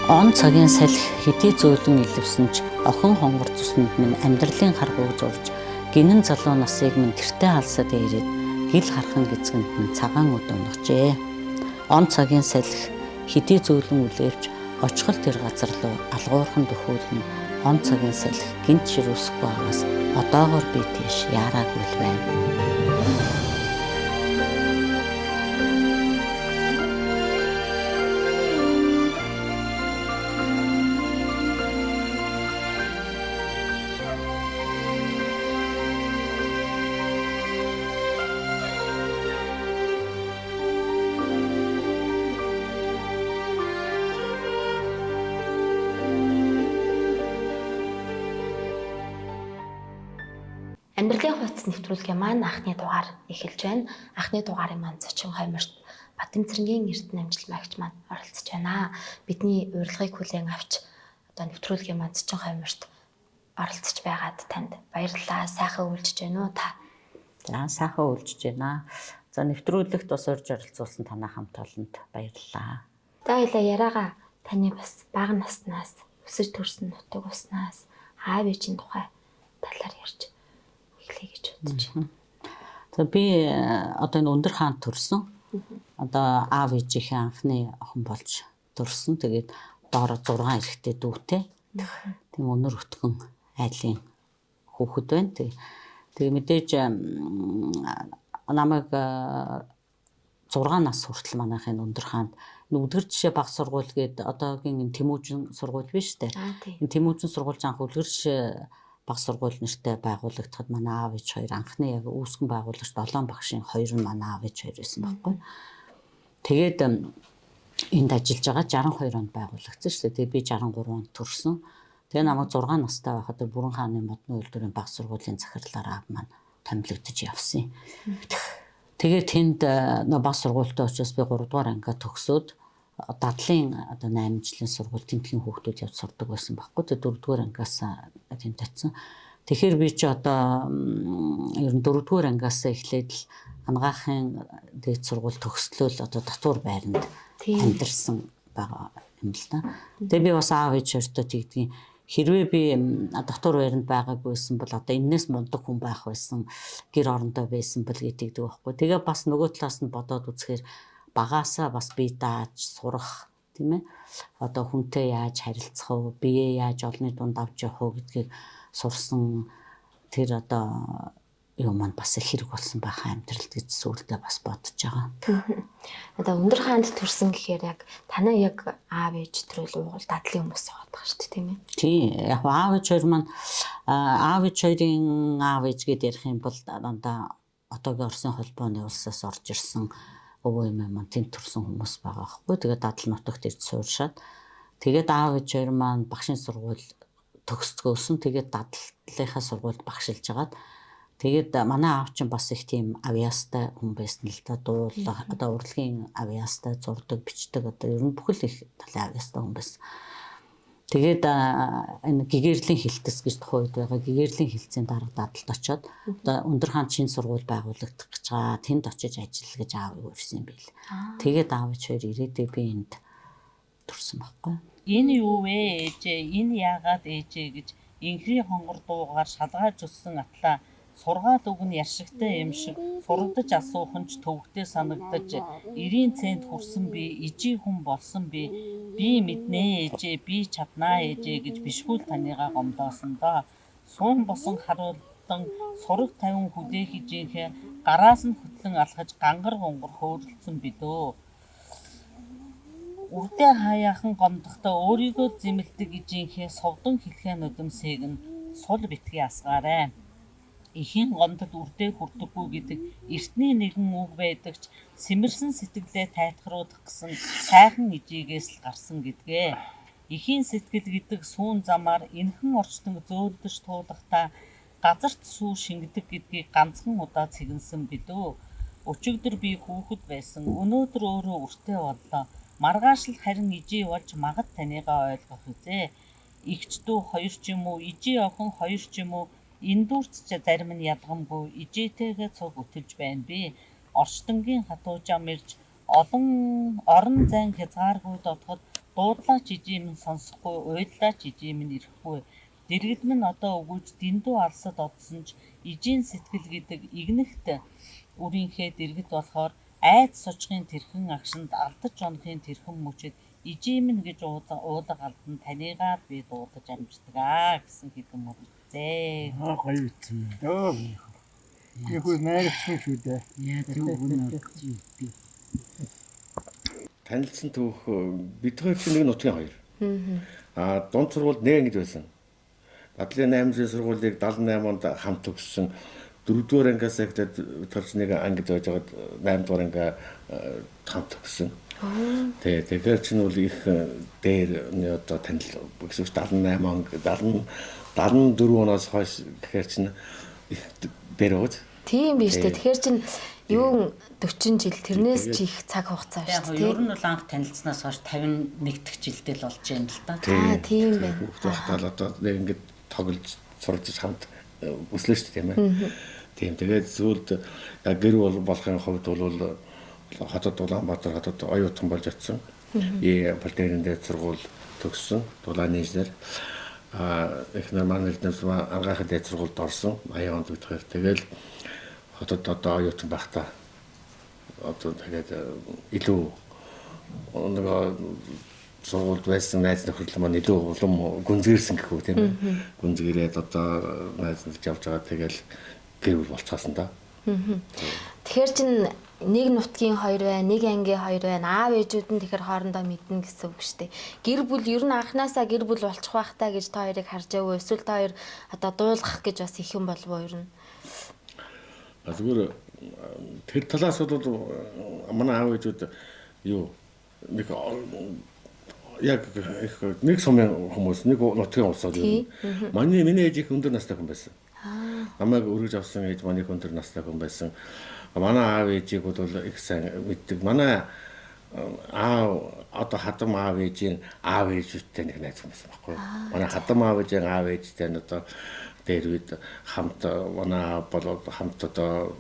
Он цагийн салхи хэдий зөөлөн илвсэн ч охин хонгор цуснд минь амьдралын харгууг зурж гинэн залуу насыг минь тэртээ алсад ирээд гил хархан гизгэнд минь цагаан өд унагчээ. Он цагийн салхи хэдий зөөлөн үлээвч очихол тэр газар руу алгуурхан дөхөөлн он цагийн салхи гинт ширүүсэхгүй аваас одоогоор би тийш яараагүй л байна. Амьдралын хувцас нэвтрүүлгийн маань анхны дугаар эхэлж байна. Анхны дугаарын маань зочин хойморт Батэнцэрэнгийн Эрдэнэ амжилтмагч маань оролцож байна. Бидний урилгыг хүлээн авч одоо нэвтрүүлгийн маань зочин хойморт оролцож байгаад танд баярлалаа. Сайхан үйлжж байна уу та? За сайхан үйлжж байна. За нэвтрүүлэгт бас урьж оролцуулсан танай хамт олонд баярлалаа. За хоёлаа яриагаа таны бас бага наснаас өсөж төрсөн нутаг уснаас аав ээжийн тухай талаар ярьж гэж бодож байна. За би одоо энэ өндөр хаанд төрсөн. Одоо аав ээжийнхээ анхны охин болж төрсөн. Тэгээд доороо 6 эрэгтэй дүүтэй. Тийм өнөр өтгөн айлын хүүхэд байна. Тэгээ мэдээж намайг 6 нас хүртэл манайхын өндөр хаанд үлгэр жишээ баг сургууль гээд одоогийн Тэмүүжин сургууль биш үү? Энэ Тэмүүжин сургууль анх үлгэр жишээ баг сургууль нэртэй байгуулагдахад манай аав ээж хоёр анхны яг үүсгэн байгуулагч 7 багшийн хоёр нь манай аав ээж хоёр байсан байхгүй. Тэгээд энд ажиллаж байгаа 62 онд байгуулагдсан шүү дээ. Тэгээд би 63 онд төрсөн. Тэгээд намайг 6 настай байхад Бүрэн хааны модны үйлдвэрийн баг сургуулийн захирлаар аав маань томилогдож явсан. Тэгээд тэнд баг сургуультай учраас би 3 дугаар ангиа төгсөөд дадлын одоо 8 жилийн сургууль тэмдгийн хүүхдүүд явж сурдаг байсан байхгүй. Тэгээд 4 дугаар ангиас тэнд татсан. Тэгэхээр би чи одоо ер нь 4 дугаар ангиас эхлээд л ангаахын дээд сургууль төгслөөл одоо татвар байранд амьдарсан байгаа юм л да. Тэгээд би бас аав ээж хоёртой тэгдгийн хэрвээ би татвар байранд байгаагүйсэн бол одоо энэс мундаг хүн байх байсан, гэр орондоо байсан бол гэдэг байхгүй. Тэгээ бас нөгөө талаас нь бодоод үзэхээр багаасаа бас би дааж сурах тийм ээ. Одоо хүнтэй яаж харилцах вэ? Бие яаж олны дунд авч явах вэ гэдгийг сурсан тэр одоо юм маань бас их хэрэг болсон байхаа амьдралд гэж сүултээ бас бодож байгаа. Одоо өндөр хаанд төрсөн гэхээр яг танаа яг аав ээж төрөл уугуул дадлын хүмүүс байгаа шүү дээ тийм ээ. Тийм яг аав ээж хоёр маань аав ээж хоёрын аав ээж гэдээ ярих юм бол дандаа одоогийн Оросын холбооны улсаас орж ирсэн өвөө эмээ маань тэнд төрсэн хүмүүс байгаа байхгүй. Тэгээд дадал нутагт ирж сууршаад тэгээд аав ээж хоёр маань багшийн сургууль төгсгөөсөн. Тэгээд дадлынхаа сургуульд багшилж агаад тэгээд манай аав чинь бас их тийм авьяастай хүн байсан л да. Дуул одоо урлагийн авьяастай зурдаг, бичдэг одоо ер нь бүхэл их талын авьяастай хүн байсан. Тэгээд энэ гэгэрлийн хилтэс гэж тухайд байгаа. Гэгэрлийн хилцээний дарга дадалд очоод одоо өндөр хаан шинэ сургууль байгуулагдах гэж байгаа. Тэнд очиж ажил гэж аав ирсэн юм байл. Тэгээд аав ээж хоёр ирээдээ би энд төрсөн байхгүй. Энэ юу вэ ээжээ? Энэ яагаад ээжээ гэж инхри хонгор дуугаар шалгааж өссөн атлаа сургаал өгн яршигтай юм шиг сурагдаж асуухан ч төвөгтэй санагдаж 90 цент хүрсэн би ижи хүн болсон би мэднэ ээжээ би чаднаа ээжээ гэж бишгүүл таныгаа гомдоосон доо суун босон харуулдан сураг 50 хүлээх хижийнхээ гараас нь хөтлөн алхаж гангар гонгор хөөрөлдсөн бидөө үрдээ хаяахан гомдохдоо өөрийгөө зэмэлдэг ижийнхээ совдон хэлхээ нудамсыг нь сул битгий асгаарай. Ихийн гомдод үрдээ хүрдэггүй гэдэг эртний нэгэн үг байдаг ч сэмэрсэн сэтгэлээ тайтгаруулах гэсэн сайхан ижигээс л гарсан гэдгээ. Ихийн сэтгэл гэдэг сүүн замаар энхэн орчтон зөөлдөж туулахдаа газарт сүү шингэдэг гэдгийг ганцхан удаа цэгэнсэн бидөө. Өчигдөр би хүүхэд байсан. Өнөөдөр өөрөө үртэй боллоо. Маргааш л харин ижи болж магад таныгаа ойлгох үзээ. Игч дүү хоёр ч юм уу, ижи охин хоёр ч юм уу эндүүрч зарим нь ядгамгүй ижитэйгээ цуг өтөж байна би. Орчтонгийн хатуужам ирж олон орон зайн хязгааргүй дотоход Дуудлаа жижиг минь сонсохгүй, уйллаа жижиг минь ирэхгүй. Дэргэд минь одоо өгүүлж дэндүү алсад одсон ч ижийн сэтгэл гэдэг игнэгт үрийнхээ дэргэд болохоор айд сужгийн тэрхэн агшинд алдаж онохын тэрхэн мөчөд ижийн минь гэж уудаг алдан танийгаар би дуудаж амждаг гэсэн хэдэн мөр үзээ. Гоё үтсэн юм дөө. Яг үгүй найрагчсан шүү дээ. Яа зөв үнэ олж идэв. Танилцсан түүх бид хоёр чинь нэг нутгийн хоёр. Дунд сургуульд нэг ингэж байсан. Дадлын 8 жилийн сургуулийг 78 онд хамт төгссөн. 4-р ангиас ихтэй төрч нэг ангид байж байгаад 8-р анги хамт төгссөн. Тэгэхээр чинь үл их дээр одоо танил гэсэн 78 он 74 оноос хойш гэхээр чинь их дээр ууж. Тийм биш үү. Тэгэхээр чин юу 40 жил тэрнээс ч их цаг хугацаа Яг шүү нь ер нь бол анх танилцсанаас хойш 51 дэх жилдээ л болж байна л да. Тийм байна. Хүүхдтэй одоо нэг ингэж тоглож сурж хамт өслөө шүү дээ тийм ээ. Тийм тэгээд зүйлд яг гэр бол болохын хувьд бол хотод Улаанбаатар хотод оюутан болж очсон. Политехникийн сургууль төгссөн. Дулааны инженер. Эхнэр маань нэгдээс ангаахад дээд сургуульд орсон. 80 онд үтгэхээр тэгэл хотод одоо оюутан байхдаа одоо тэгээд илүү нэг сургуульд байсан найз нөхөрлөл маань илүү улам гүнзгийрсэн гэхүү тийм ээ. Гүнзгийрээд одоо найз нөхөж явж байгаа тэгэл гэр бүл болцоосон да. Тэгэхээр чин нэг нутгийн хоёр бай, нэг ангийн хоёр байна. Аав ээжүүд нь тэгэхээр хоорондоо мэднэ гэсэн үг шүү дээ. Гэр бүл ер нь анханасаа гэр бүл болчих байх таа гэж та хоёрыг харж яваа. Эсвэл та хоёр одоо дуулгах гэж бас их юм болов уу ер нь? Зүгээр тэр талаас бол манай аав ээжүүд юу нэг яг нэг сумын хүмүүс нэг нутгийн улсууд юу. Миний ээж их өндөр настай хүн байсан. Намайг өргөж авсан ээж манай их өндөр настай хүн байсан. Манай аав ээжийг бол их сайн мэддэг. Манай аав одоо хадам аав ээжийн аав ээжүүдтэй нэг найз хүн байсан байхгүй юу? Манай хадам аав ээжийн аав ээжтэй нь одоо дээр үед хамт манай аав бол хамт одоо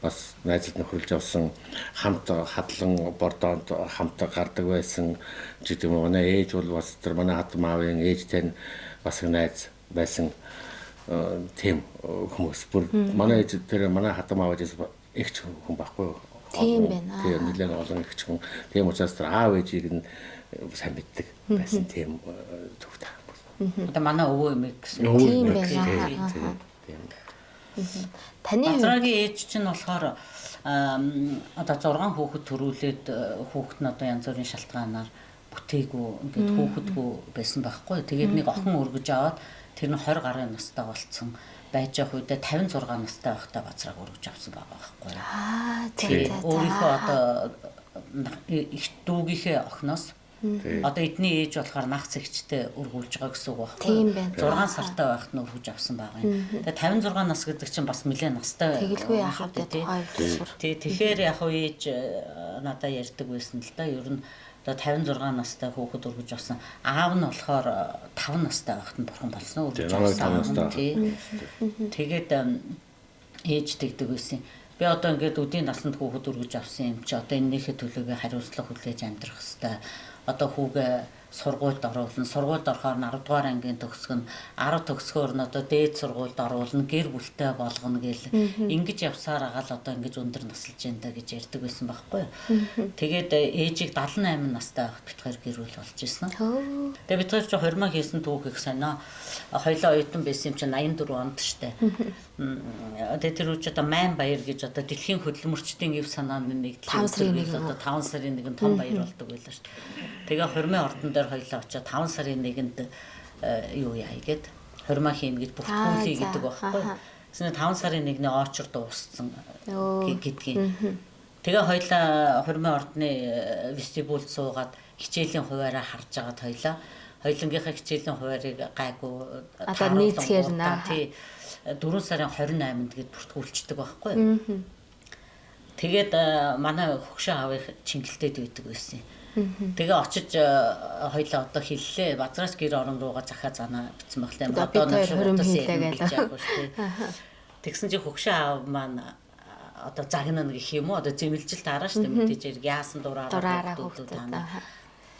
бас найзад нөхөрлж авсан хамт хадлан бордоонд хамт гардаг байсан гэдэг юм. Манай ээж бол бас тэр манай хадам аавын ээжтэй нь бас найз байсан тийм хүмүүс. Бүр манай ээж тэр манай хадам ааваас ихч хүн байхгүй юу? Тийм байна. Тийм нэлээд олон ихч хүн. Тийм учраас тэр аав ээжийг нь сайн мэддэг байсан тийм төвтэй. Одоо манай өвөө эмэг гэсэн. Тийм байна. Таны Базрагийн ээж чинь болохоор одоо 6 хүүхэд төрүүлээд хүүхэд нь одоо янз бүрийн шалтгаанаар бүтээгүй ингээд хүүхэдгүй байсан байхгүй. Тэгээд нэг охин өргөж аваад тэр нь 20 гаруй настай болцсон байж явах үедээ 56 настай байхдаа базрааг өргөж авсан байгаа байхгүй. Тэгээд өөрийнхөө одоо их дүүгийнхээ охиноос одоо эдний ээж болохоор нах цэгчтэй өргүүлж байгаа гэсэн үг байхгүй. Тийм байна. 6 сартай байхад нь өргөж авсан байгаа юм. Тэгээ 56 нас гэдэг чинь бас нэлээд настай тэгэлгүй яхав дээ тухайн үед. Тэгэхээр яг уу ээж надад ярьдаг байсан л да. Ер нь одоо 56 настай хүүхэд өргөж авсан. Аав нь болохоор 5 настай байхад нь бурхан болсон өргөж авсан. Тэгээд ээж тэгдэг байсан. Би одоо ингээд үдийн насанд хүүхэд өргөж авсан юм чи одоо энэнийхээ төлөөгээ хариуцлага хүлээж амьдрах хэвээр. Одоо хүүгээ сургуульд оруулна. Сургуульд орохоор 10 дугаар ангийн төгсгөн 10 төгсгөөр нь одоо дээд сургуульд оруулна, гэр бүлтэй болгоно гэл. Ингэж явсаар агаал одоо ингэж өндөр насалж энэ гэж ярьдаг байсан байхгүй юу. Тэгээд ээжийг 78 настай байхад битгаар гэр бүл болж ирсэн. Тэгээд битгаар ч хормоо хийсэн түүх их сонио. Хоёлоо оюутан байсан юм чинь 84 онд штэ. Тэгээд тэр үуч одоо Майн баяр гэж одоо дэлхийн хөдөлмөрчдийн эв санааны нэгдэл одоо 5 сарын нэгэн том баяр болдог байлаа штэ. Тэгээ хормын ордон дээр хоёлаа очиод 5 сарын нэгэнд юу яа гээд хормоо хийн гэж бүртгүүлээ гэдэг байхгүй. Тэснэ 5 сарын нэгний очор дууссан гэдгийг. Тэгээ хоёлаа хормын ордны вестибюлд суугаад хичээлийн хуваараа харж агаад хоёлаа хоёлынгийнхаа хичээлийн хуваарийг гайгүй одоо нийцгээр наа. Тий 4 сарын 28-нд гээд бүртгүүлчихдэг байхгүй. Тэгээд манай хөгшин аавын чингэлтэд үйдэг байсан. Тэгээ очиж хоёлаа одоо хэллээ. Базраач гэр орон руугаа захаа занаа битсэн баглаа. Одоо нэг хөрөм хийлээ гэдэг. Тэгсэн чи хөгшин аав маань одоо загнана гэх юм уу? Одоо зэмлжилт араа штэ мэдээж яасан дураараа хүүхдүүд тана.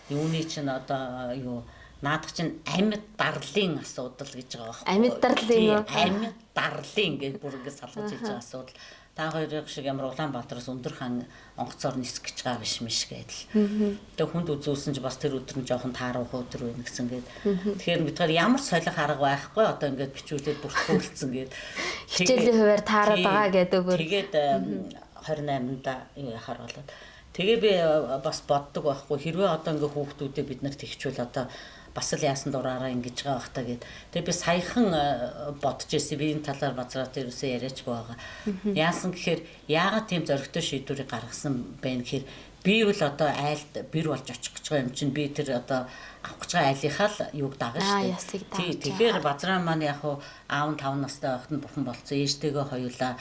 Юуны чинь одоо юу наадах чинь амьд дарлын асуудал гэж байгаа байхгүй. Амьд дарлын юу? Амьд дарлын гэж бүр ингэ салгаж хийж байгаа асуудал. Та хоёрын шиг ямар Улаанбаатараас өндөр хаан онгоцоор нисэх гэж байгаа биш миш гэдэл. Тэгээ хүнд үзүүлсэн чи бас тэр өдөр нь жоохон таарах өдөр байна гэсэн гээд. Тэгэхээр бидгээр ямар солих арга байхгүй одоо ингээд бичүүлээд бүртгүүлсэн гээд. Хичээлийн хуваар таарад байгаа гэдэг өөр. Тэгээд 28-нда юу яхаар болоод. Тэгээ би бас боддог байхгүй хэрвээ одоо ингээ хүүхдүүдээ бид нар тэгчвэл одоо бас л яасан дураараа ингэж байгаа бах та гэд. Тэгээ би саяхан бодож ирсэн би энэ талаар базраад ерөөсөө яриачгүй байгаа. Яасан гэхээр яагаад тийм зоригтой шийдвэрийг гаргасан бэ гэхээр би бол одоо айлд бэр болж очих гэж байгаа юм чинь би тэр одоо авах гэж байгаа айлынхаа л юуг дагна шүү дээ. Тэгэхээр базраа маань яг аав 5 настай байхад нь бурхан болцсон ээжтэйгээ хоёулаа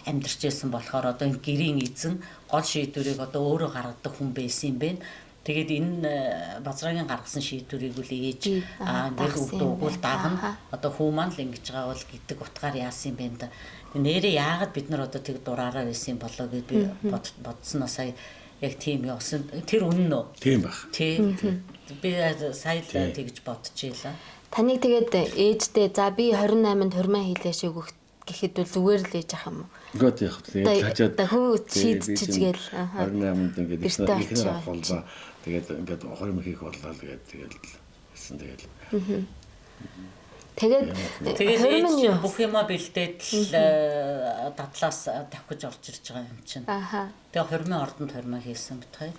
амьдарч байсан болохоор одоо энэ гэрийн эзэн гол шийдвэрийг одоо өөрөө гаргадаг хүн байсан юм бэ. Тэгээд энэ базраагийн гаргасан шийдвэрийг үл ээж нэг өгдөггүй дагна. Одоо хүү маань л ингэж байгаа бол гэдэг утгаар яасан юм бэ да. Нэрээ яагаад бид нар одоо тэг дураараа байсан болоо гэд би бодсноос сая яг тийм явсан. Тэр үнэн үү? Тийм баг. Тийм. Би сая л тэгж бодчихлаа. Таныг тэгээд ээждээ за би 28-нд хурмаа хийлээш өгөх гэхэд бол зүгээр л ээж ах юм уу? Гот яг тэгээд хажаад хөө шийдчихэж гээл 28-нд ингээд ихнэр авахлаа. Тэгээд ингээд хормог хийх боллоо тэгээд хэлсэн тэгээд. Тэгээд бүх юма бэлдээд л дадлаас тавих гэж орж ирж байгаа юм чинь. Тэгээд хормын ордонд хормоо хийсэн бит хоёр.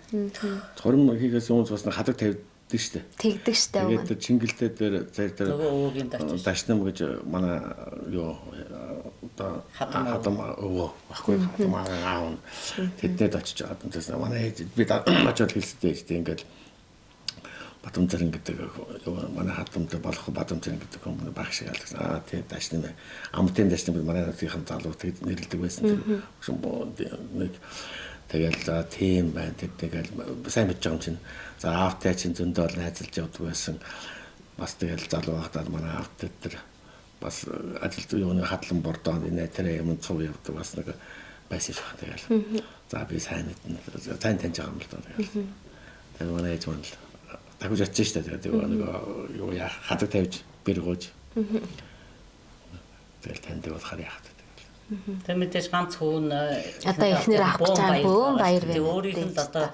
Хормог хийхээс өмнө бас хадаг тавьдаг штэ. Тэгдэг штэ. Тэгээд Чингэлтэй дээр зайр дээр өвөгийн дашнам гэж манай юу одоо хатам өвөө баггүй хатам аав тэднээд очиж байгаа юм тест манай би очиод хэлсэтэй штэ ингээд Батамцэрэн гэдэг манай хатамтай болох Батамцэрэн гэдэг хүмүүс баг шиг алгасан. Тийм дашнам амтын дашнам манай нутгийн залуу тэгэд нэрлдэг байсан тэр нэг тэгэл за тийм байна тэгэл сайн мэдж байгаа юм чинь за аавтай чинь зөндөө бол найзалж явдаг байсан бас тэгэл залуу байхдаа манай аавтай тэр бас ажил юуны хатлан бордоо энэ тэр юм цуг явдаг бас нэг байсан шах тэгэл за би сайн мэднэ сайн таньж байгаа юм л даа тэгэл тэр манай ээж маань л тагж очиж штэ тэгээд нэг юу яа хадаг тавьж бэр гоож тэгэл таньдаг болохоор яах вэ тэг мэдээж ганц хүн одоо ихнэр авах гэж байгаа бөөн баяр байна. Өөрийнх нь одоо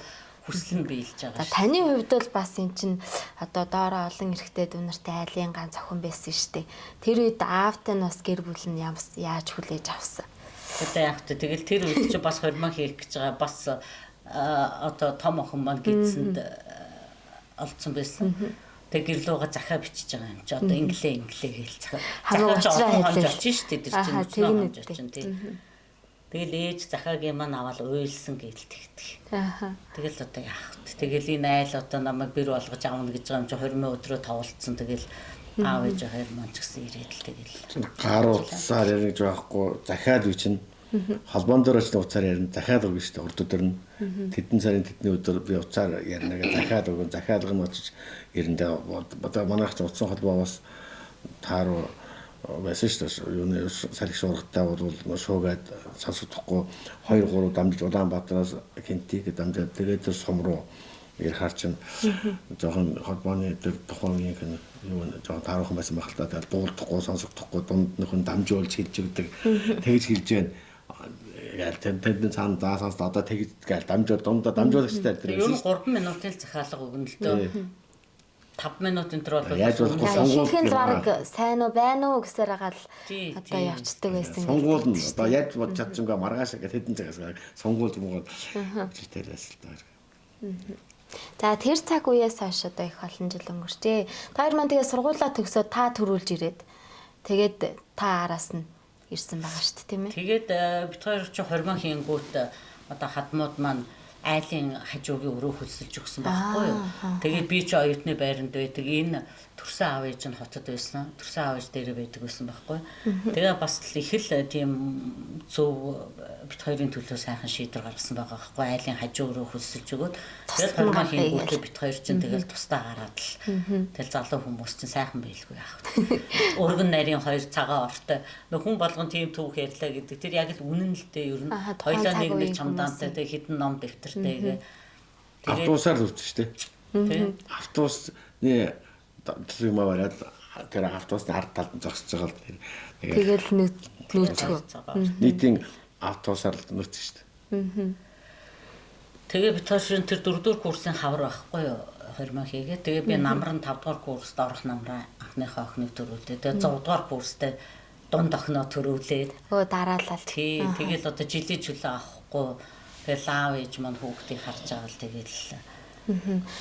хүсэл нь биелж байгаа. Таны хувьд бол бас эн чинь одоо доороо олон эрэгтэй дүүнэртэй айлын ганц охин байсан шүү дээ. Тэр үед аавтай нь бас гэр бүл нь яаж хүлээж авсан. Одоо яг та тэгэл тэр үед чи бас хормоо хийх гэж байгаа бас одоо том охин маань гидсэнд олцсон байсан. Тэг гэрлүүгээ захаа бичиж байгаа юм чи одоо инглээ гээл захаа. Захаа хонж очиж штэ тэр чинь хонж очин тий. Тэгэл ээж захаагийн маань аваад уйлсан гээл тэгдэг. Тэгэл одоо яах вэ? Тэгэл энэ айл одоо намайг бэр болгож авна гэж байгаа юм чи 20 өдрөө тавалцсан тэгэл аав ээж хоёр маань ч гэсэн ирээд л тэгэл. Гаруудсаар ярих байхгүй захаад үе чинь холбоон дээр очиж уцаар ярина захаад өгнө шүү дээ урд өдөр нь тэдэн сарын тэдний өдөр би уцаар ярина гэж захаад өгөн захаад нь очиж ирэндээ одоо манайх ч утсан холбоо бас тааруу байсан шүү дээ юуны салхи шуургатай бол шуугаад сонсохдохгүй 2 3 дамжиж Улаанбаатараас Хинтиг дамжаад тэгээд тэр сум руу ярихаар чинь жоохон холбооны тэр тухайн юм юу жоохон тааруухан байсан байх л та тэгээд дуулдахгүй сонсохдохгүй дунд нөхөн дамжуулж хэлж өгдөг тэгж хэлж байна яа тэнд цаана даасаас одоо тэгж гээл дамжуулагчтай тэр юм 3 минутын захиалга өгнө л дөө 5 минут энэ төр бол яаж болохгүй сонгуульд баг сайн уу байна уу гэсээр байгаа л одоо явцдаг байсан. Сонгуул нь одоо яаж бодож чадсангаа маргааш гэдэг хэдэн цагаас сонгуул муугаад хичээлээс л даа. За тэр цаг үеэс хойш одоо их олон жил өнгөрчээ. Та хоёр маань тэгээ сургуулаа төгсөөд та төрүүлж ирээд тэгээд та араас нь ирсэн байгаа шүү дээ тийм ээ. Тэгээд бид хоёр ч хормоо хийнгүүт одоо хадмууд маань айлын хажуугийн өрөө хөлсөлж өгсөн байхгүй юу. Тэгээд би ч оюутны байранд байдаг. Энэ төрсөн аав ээж нь хотод байсан. Төрсөн аав ээж дээрээ байдаг байсан байхгүй юу. Тэгээд бас их л тийм зөв бид хоёрын төлөө сайхан шийдвэр гаргасан байгаа байхгүй юу. Айлын хажуу өрөө хөлсөлж өгөөд тэгээд хормоо хийнгүүт бид хоёр чинь тэгэл тусдаа гараад л тэгэл залуу хүмүүс чинь сайхан байлгүй яах вэ. Өргөн нарийн хоёр цагаан ортой. Хүн болгон тийм түүх ярьлаа гэдэг. Тэр яг л үнэн л дээ ер нь. Хоёлаа нэг чамдаантай тэг хідэн ном дэвтэртэй. Автобусаар л үзсэн шүү дээ. Тийм. Автобусны юм аваад тэр автобусны ард талд нь зогсож байгаа л тэр. Тэгэл нүүцгөө. Нийтийн автобусаар л нүүцсэн шүү дээ. Тэгээ би тоошин тэр 4-р курсын хавар байхгүй юу? Хормоо хийгээ. Тэгээ би намрын 5-р курст орох намраа анхныхаа охиныг төрүүлээ. Тэгээ 6-р курстэй дунд охиноо төрүүлээд. Дараалал. Тий, тэгэл одоо жилийн чөлөө авахгүй. Тэгээ лаав ээж маань хүүхдийг харж байгаа л тэгэл.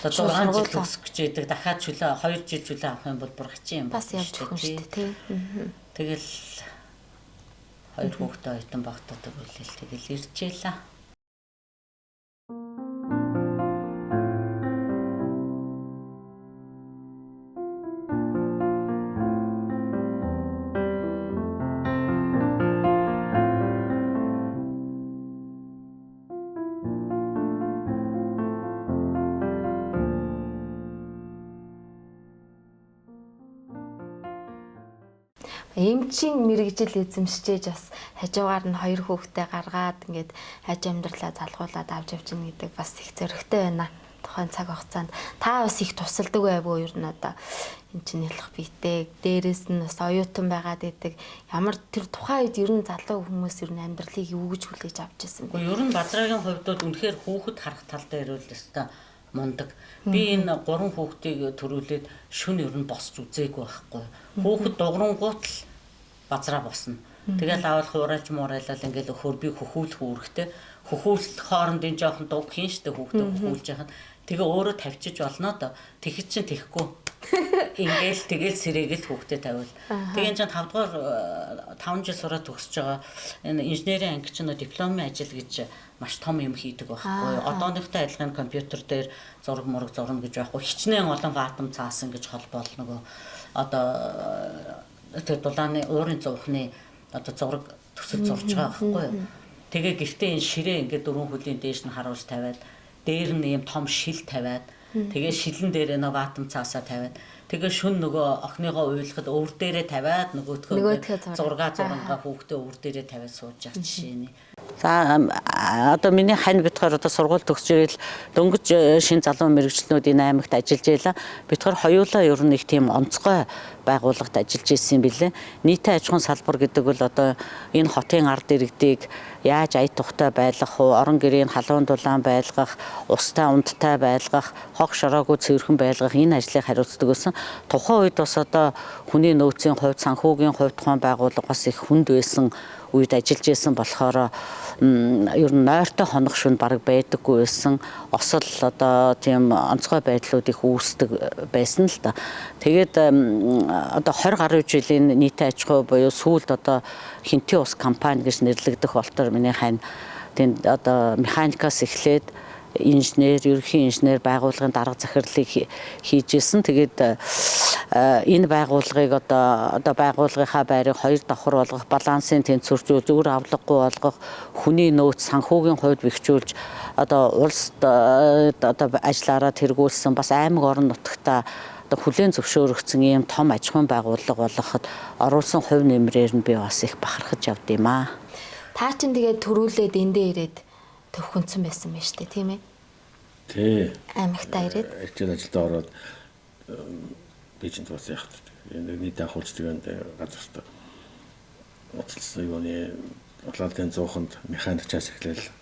Одоо 6 жил төгсөх гэж байдаг. Дахиад чөлөө 2 жил чөлөө авах юм бол бүр хачин юм бас явж өгөн шүү дээ, тий. Тэгэл 2 хүүхдээ ойтон багтаа төрүүлээл тэгэл иржээлээ. Эмчийн мэрэгжил эзэмшиж бас хажуугаар нь 2 хүүхдээ гаргаад ингээд хаж амьдралаа залгуулад авч явж гин гэдэг бас их зөрөгтэй байна. Тухайн цаг хугацаанд та бас их тусалдаг байвуу ер нь одоо энэ чинь ялах бийтэй. Дээрээс нь бас оюутан байгаад идэг. Ямар тэр тухайн үед ер нь залуу хүмүүс ер нь амьдралыг юу гэж хүлээж авч ирсэн бэ? Ер нь Базраагийн хувьд бол үнэхээр хүүхэд харах тал дээр л өстой мундаг. Би энэ 3 хүүхдийг төрүүлээд шөнө ер нь босч үзээгүй байхгүй. Хүүхэд дугрангуут л Базраа босно. Тэгэл авал хуурайлж муурайлал ингээл өхөр би хөхүүлэх үүрэгтэй. Хөхүүлэх хоорондын жоохон дуг хийн штэ хүүхдээ хөхүүлж яхад. Тэгээ өөрөө тавьчих болно доо. Тэгэхэд чинь тэхгүй. Ингээл тэгэл сэрээгээл хүүхдээ тавиул. Тэгээ энэ чинь 5 дугаар 5 жил сураад төгсөж байгаа энэ инженерийн анги чинь дипломын ажил гэж маш том юм хийдэг байхгүй. Одооныхтой адилхан компьютер дээр зураг мураг зурна гэж байхгүй. Хичнээн олон ватам цаасан гэж холбоол нөгөө одоо тэр дулааны уурын зурхны одоо зураг төсөж зурж байгаа байхгүй. Тэгээ гэртээ энэ ширээ ингээд 4 хөлийн дээш нь харуулж тавиад дээр нь ийм том шил тавиад тэгээ шилэн дээр нөгөө ватам цаасаа тавиад тэгээ шүн нөгөө охиныгоо уйлахад өвөр дээрээ тавиад нөгөөдхөө зургаа хүүхдээ өвөр дээрээ тавиад сууж байгаа жишээ нь. За одоо миний хань битгаар одоо сургууль төгсж ирэл дөнгөж шин залуу мэрэгчлэнүүд энэ аймагт ажиллаж байла. Битгаар хоёулаа ер нь их тийм онцгой байгууллагт ажиллаж ирсэн билээ. Нийтийн аж ахуйн салбар гэдэг бол одоо энэ хотын ард иргэдийг яаж ая тухтай байлгах уу, орон гэрийн халуун дулаан байлгах, устай ундтай байлгах, хог шороогүй цэвэрхэн байлгах энэ ажлыг хариуцдаг гэсэн. Тухайн үед бас одоо хүний нөөцийн хувьд, санхүүгийн хувьд тухайн байгууллага бас их хүнд байсан үед ажиллаж байсан болохоор ер нь нойртой хонох шүн бараг байдаггүй байсан. Осол одоо тийм онцгой байдлууд их үүсдэг байсан л да. Тэгээд одоо 20 гаруй жилийн нийтийн аж ахуй буюу сүүлд одоо Хинтээ ус компани гэж нэрлэгдэх болтоор миний хань тэнд одоо механикаас эхлээд инженер, ерөнхий инженер байгууллагын дарга захирлыг хийж исэн. Тэгээд энэ байгууллагыг одоо байгууллагынхаа байрыг 2 давхар болгох, балансын тэнцвэржүүлж, өр авлаггүй болгох, хүний нөөц санхүүгийн хувьд бэхжүүлж одоо улсд одоо ажиллаараа тэргүүлсэн бас аймаг орон нутагта одоо хүлээн зөвшөөрөгдсөн ийм том аж ахуйн байгууллага болгоход оруулсан хувь нэмрээр нь би бас их бахархаж явд юм аа. Та чинь тэгээд төрүүлээд эндээ ирээд төвхөнцөн байсан байж тээ, тийм ээ? Тий. Аймагтаа ирээд Хичээл ажилдаа ороод би чинь бас яг нийт ахуулцдаг газарт ажилласан юуны улаалтын 100-нд механикчаас эхлээл.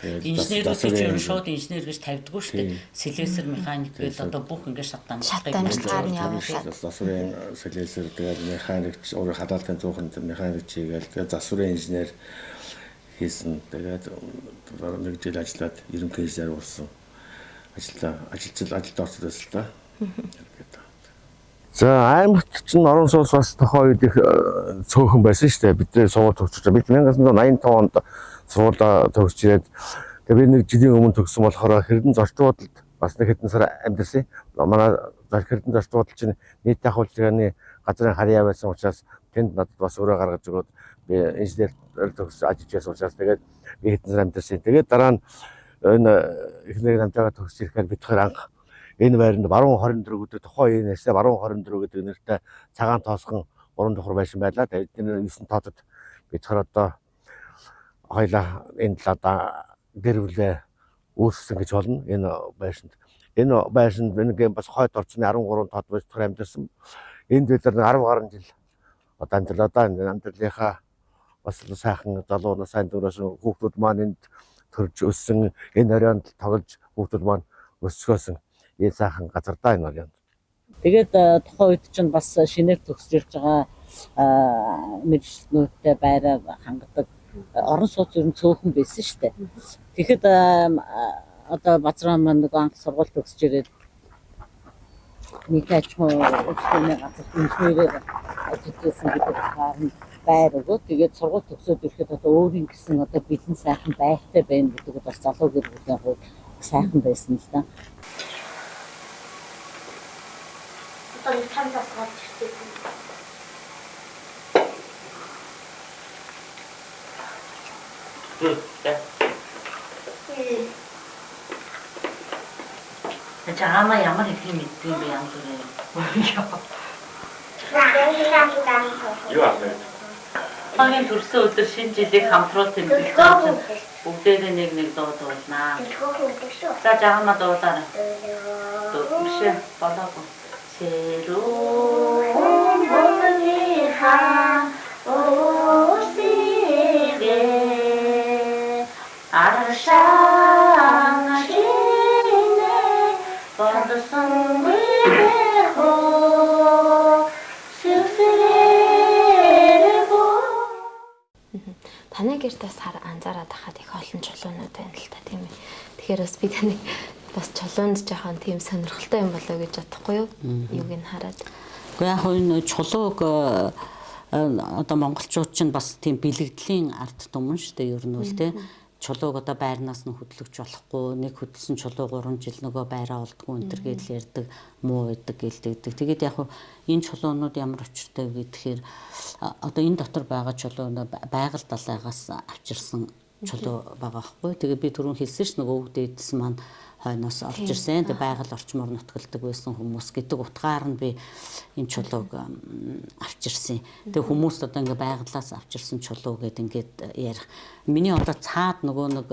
Тэгээд инженерүүд ч шууд инженер гэж тавьдгүй шүү дээ. Слесэр механик гэж одоо бүх ингэ шат дамжлагаар нь явуулаад засварын слесэр тэгээд механикч өөр халаалтын 100-нд механикч хийгээл тэгээд засварын инженер хийсэн. Тэгээд нэг жил ажиллаад ерөнхий инженер болсон. Ажилд орсон байсан л да. За аймагт чинь орон сууц бас тохоо үед их цөөхөн байсан шүү дээ. Бидний сургууль төгсөж бид 1985 онд сургуулаа төгсөж ирээд би нэг жилийн өмнө төгссөн болохоор Хэрдэн зорчиг бодолд бас нэг хэдэн сар амьдсан. Манай Хэрдэн зорчиг бодол чинь нийт ахуулцгааны газрын харьяа байсан учраас тэнд надад бас өөрөө гаргаж өгөөд би инженер төгсөж ажиллаж байсан учраас тэгээд би хэдэн сар амьдсан. Тэгээд дараа нь энэ эхнэр намтайгаа төгсөж ирэхээр бид хоёр анх энэ байранд баруун 24 гэдэг тухайн энэ хэсэг баруун 24 гэдэг нэртэй цагаан тоосгон 3 давхар байшин байлаа. Тэгээд энэ 9 тоотод бид хоёр одоо хоёлаа энэ талаа гэр бүлээ үүсгэн гэж болно энэ байшинд. Энэ байшинд нэг бас хойд орчны 13 тод байж төр амьдсан. Энд бид нар 10 гаруй жил одоо амьдрал одоо энэ амьдралынхаа бас сайхан залуунаас сайн дөрөөсөн хүүхдүүд маань энд төрж өссөн, энэ оройнд тоглож хүүхдүүд маань өсгөөсөн энэ сайхан газар да энэ оройнд. Тэгээд тухайн үед чинь бас шинээр төгсөж ирж байгаа мэргэжлүүдтэй байраа хангадаг орон сууц ер нь цөөхөн байсан шүү дээ. Тэгэхэд одоо Базраа маань нэг анх сургууль төгсөж ирээд нэг аж ахуй үйлчлэгийн газар инженерээр ажиллажсэн гэдэг харин байр өгөө. Тэгээд сургууль төгсөөд ирэхэд одоо өөрийн гэсэн одоо бэлэн сайхан байртай байна гэдэг бас залуу гэр бүлийн хувьд сайхан байсан л да. Одоо нэг тань засгаад ирсэн. Чаама ямар их юм мэддэг юм бэ янз бүрийн. Юу аа. Хагийн төрсөн өдөр шинэ жилийг хамтруулж тэмдэглэж байгаа. Бүгдээрээ нэг дуу дуулнаа. За жаама дуулаарай. Дуулшээ болоогүй. Сэрүү монниха осигэ аршаа шинэ бандсан бэхо Таны гэртээс анзаараад хахад их олон чулуунууд байна л та тийм ээ. Тэгэхээр бас би таны бас чулуунд жоохон тийм сонирхолтой юм болоо гэж бодохгүй юу? Юуг нь хараад. Гэхдээ яг энэ чулууг одоо монголчууд чинь бас тийм бэлэгдлийн ард түмэн шүү дээ ер нь үл тэ. Чулууг одоо байрнаас нь хөдлөж болохгүй, нэг хөдөлсөн чулуу 3 жил нөгөө байраа олдгүй энэ төр гэдэл ярьдаг, муу байдаг гэлдэгдэг. Тэгээд яг энэ чулуунууд ямар учиртай вэ гэхээр одоо энэ дотор байгаа чулуунууд байгаль далайгаас авчирсан чулуу байгаа хгүй. Тэгээд би түрүүн хэлсэн ш нөгөө өвдөдсөн маань хойноос орж ирсэн. Тэгээд байгаль орчмоор нутгалдаг байсан хүмүүс гэдэг утгаар нь би энэ чулууг авчирсан. Тэгээд хүмүүс одоо ингээ байгалаас авчирсан чулуу гэдэг ингээд ярих. Миний одоо цаад нөгөө нэг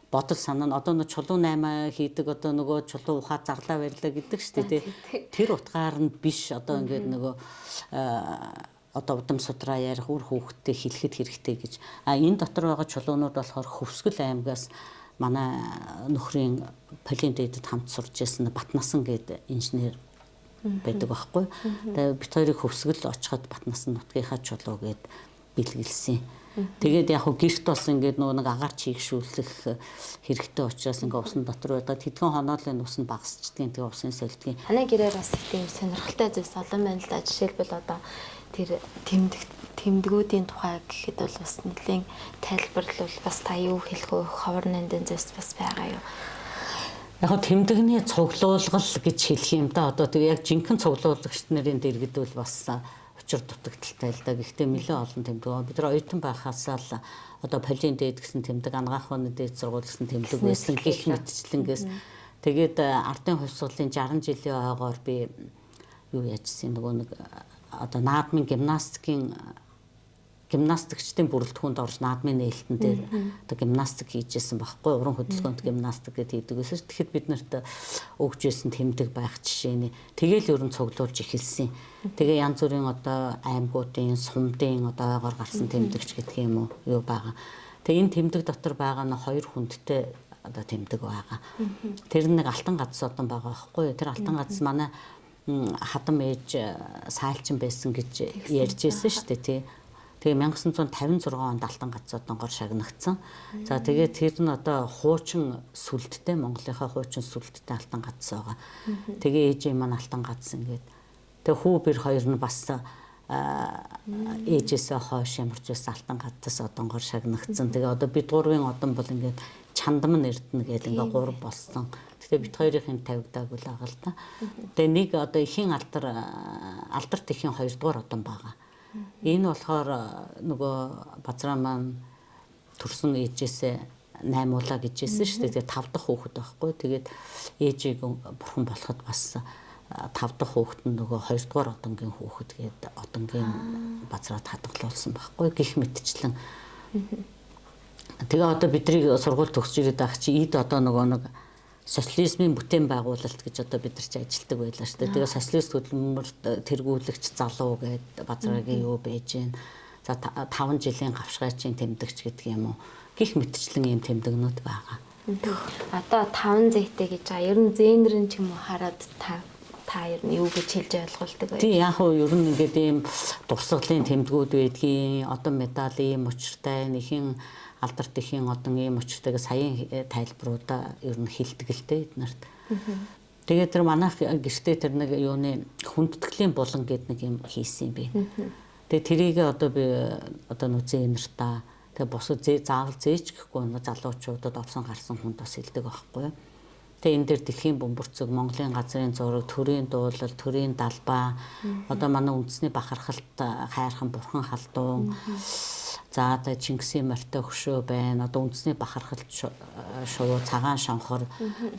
бодол санаа нь одоо нэг чулуу 8 хийдэг одоо нөгөө чулуу ухаа зарлаа барьлаа гэдэг шүү дээ. Тэр утгаар нь биш одоо ингээд нөгөө одоо удам судраа ярих үр хүүхдтэй хэлэхэд хэрэгтэй гэж. Энэ дотор байгаа чулуунууд болохоор Хөвсгөл аймгаас манай нөхрийн Полин дэдэд хамт сурж байсан Батнасан гэдэг инженер байдаг байхгүй. Тэгээ бит хоёрыг Хөвсгөл очиход Батнасан нутгийнхаа чулуу гэд бэлгэлсэн. Тэгээд яг гэрт бас ингээд нэг агаар чийгшүүлэх хэрэгтэй учраас ингээд усан дотор байдаг. Тэдхэн хоноолын ус нь багасчдгийн тэгээ усын солидгийн. Таны гэрээр бас тийм сонирхолтой зүйлс олон байна л да. Жишээлбэл одоо тэр тэмдгүүдийн тухай гэхэд бол бас нэлийн тайлбарлал бас та юу хэлэх вэ? Ховор нандин зүйлс бас байгаа юу? Яг тэмдэгний цуглуулгал гэж хэлэх юм да. Одоо тэгээ яг жинхэнэ цуглуулагч нарын дэргэд бол бас учир дутагдaltaй л да. Гэхдээ нэлээд олон тэмдэг. Бид нар оюутан байхасаа л одоо Полин дээд гэсэн тэмдэг, Ангаах ухааны дээд сургууль гэсэн тэмдэг байсан гэх мэтчлэнгээс. Тэгээд ардын хувьсгалын 60 жилийн ойгоор би юу яжсэн нөгөө нэг одоо наадмын гимнастикчдын бүрэлдэхүүнд орж наадмын нээлтэн дээр одоо гимнастик хийжсэн байхгүй уран хөдөлгөөнд гимнастик гэдэг хийдэг гэсэн. Тэгэхэд бид нарт өгж байсан тэмдэг байх жишээний тэгэл ерөн цуглуулж эхэлсэн. Тэгээ янз бүрийн одоо аймагуудын сумдын одоо ойгоор гарсан тэмдэгч гэдэг юм уу юу байгаа. Тэгээ энэ тэмдэг дотор байгаа нь 2 хүндтэй одоо тэмдэг байгаа. Тэр нэг алтан гац одон байгаа байхгүй. Тэр алтан гац манай хадам ээж саалчин байсан гэж ярьж ирсэн шүү дээ тий. Тэгээ 1956 онд алтан гац одонгоор шагнагдсан. За тэгээ тэр нь одоо хуучин сүлдтэй Монголынхаа хуучин сүлдтэй алтан гац байгаа. Тэгээ ээжээ маань алтан гац ингээд. Тэгээ хүү бэр хоёр нь бас ээжээсээ хойш ямарч байсан алтан гацаас одонгоор шагнагдсан. Тэгээ одоо бид гурвын одон бол ингээд чандам нэрдэнэ гэдэг ингээ 3 болсон. Тэгээ бит хоёрын тавигдааг үл байгаа л та. Тэгээ нэг одоо ихийн алдарт ихийн 2 дугаар одон байгаа. Энэ болохоор нөгөө Базраа маань төрсөн ээжээсээ 8 уулаа гэжсэн шүү дээ. Тэгээ 5 дахь хүүхэд байхгүй. Тэгээд ээжийг бурхан болоход бас 5 дахь хүүхэд нь нөгөө 2 дугаар одонгийн хүүхэд гээд одонгийн Базраад хадгалуулсан байхгүй. Гэх мэтчлэн. Тэгээ одоо бидний сургууль төгсөж ирээд байх чи эд одоо нөгөө нэг социализмын бүтээн байгуулалт гэж одоо бид нар ч ажилтдаг байлаа шүү дээ. Тэгээ социалист хөдөлмөрт тэргүүлэгч залуу гэдэг базраагийн юу байж гэн. За 5 жилийн гавшгайчийн тэмдэгч гэдэг юм уу. Гих мэтчлэн ийм тэмдэгнүүд байгаа. Одоо 5 зэйтэй гэж байгаа. Ер нь зээнэрэн ч юм уу хараад та ер нь юу гэж хэлж ойлгуулдаг вэ? Тий яг хөө ер нь ингээд ийм дурсгалын тэмдгүүд байдгийн одоо медаль ийм учиртай нэхин алдарт ихийн одоо ийм учиртайг саяын тайлбаруудаа ер нь хилдэг л дээ эднэрт. Тэгээд тэр манайх гэртээ тэр нэг юуны хүндэтгэлийн булан гэдэг нэг юм хийсэн юм бэ. Тэгээд тэрийг одоо би одоо нүзэн нартаа тэгээд босоо заавал зээч гэхгүй залуучуудад овсон гарсан хүнд бас хэлдэг байхгүй юу. Тэгээ энэ дээр дэлхийн бөмбөрцөг, Монголын газрын зураг, төрийн дуулал, төрийн далбаа, одоо манай үндэсний бахархалт хайрхан бурхан халдуун. За одоо Чингисийн морьтой хөшөө байна. Одоо үндэсний бахархалт шувуу, цагаан шонхор.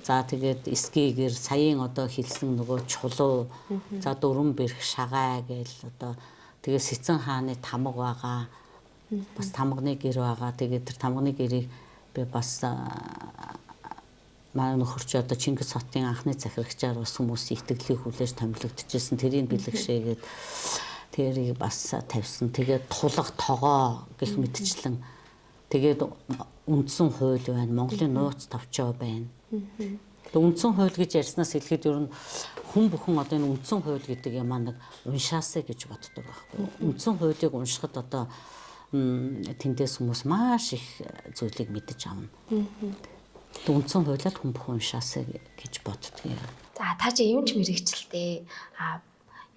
За тэгээд эскигэр саяын одоо хэлсэн нөгөө чулуу. За дөрвөн бэрх шагаа гээл одоо тэгээ Сэцэн хааны тамга байгаа. Бас тамганы гэр байгаа. Тэгээд тэр тамганы гэрийг би бас маань нөхөрч одоо Чингис хотын анхны захирагчаар бас хүмүүс итгэлийг хүлээж томилогдчихсэн. Тэрийг бэлгшээгээд тэрийг бас тавьсан. Тэгээд тулах тогоо гэх мэтчлэн тэгээд үндсэн хууль байна. Монголын нууц тавчаа байна. Тэгээд үндсэн хууль гэж ярьснаас хэлэхэд ер нь хүн бүхэн одоо энэ үндсэн хууль гэдэг юм аа нэг уншаасаа гэж боддог байхгүй. Үндсэн хуулийг уншихад одоо тэндээс хүмүүс маш их зүйлийг мэдэж авна. Үндсэн хуулиад хүн бүхэн уншаасаа гэж боддог юм. За та чи эмч мэрэгчлээ.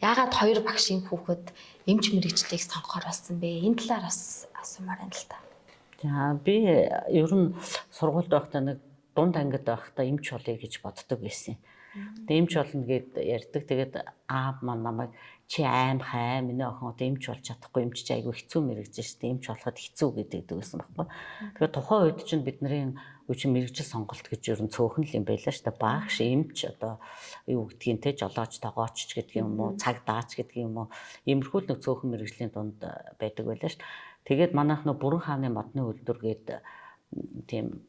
Яагаад хоёр багшийн хүүхэд эмч мэрэгчлийг сонгохоор болсон бэ? Энэ талаар бас асуумаар байна л та. За би ер нь сургуульд байхдаа нэг дунд ангид байхдаа эмч болъё гэж боддог байсан. Тэгээд эмч болно гэд ярьдаг. Тэгээд аав маань намайг чи аим хай миний охин одоо эмч болж чадахгүй эмч чи айгүй хэцүү мэрэгжил шүү дээ. Эмч болоход хэцүү гэдэг байсан байхгүй. Тэгээд тухайн үед чинь бидний үучин мэрэгжил сонголт гэж ер нь цөөхөн л юм байлаа шүү дээ. Багш эмч одоо юу гэдгийг те жолооч тогооч гэдэг юм уу, цагдаач гэдэг юм уу. Иймэрхүү нэг цөөхөн мэрэгжлийн дунд байдаг байлаа шүү. Тэгээд манайх нөө Бүрэн хааны модны үйлдвэр гээд тийм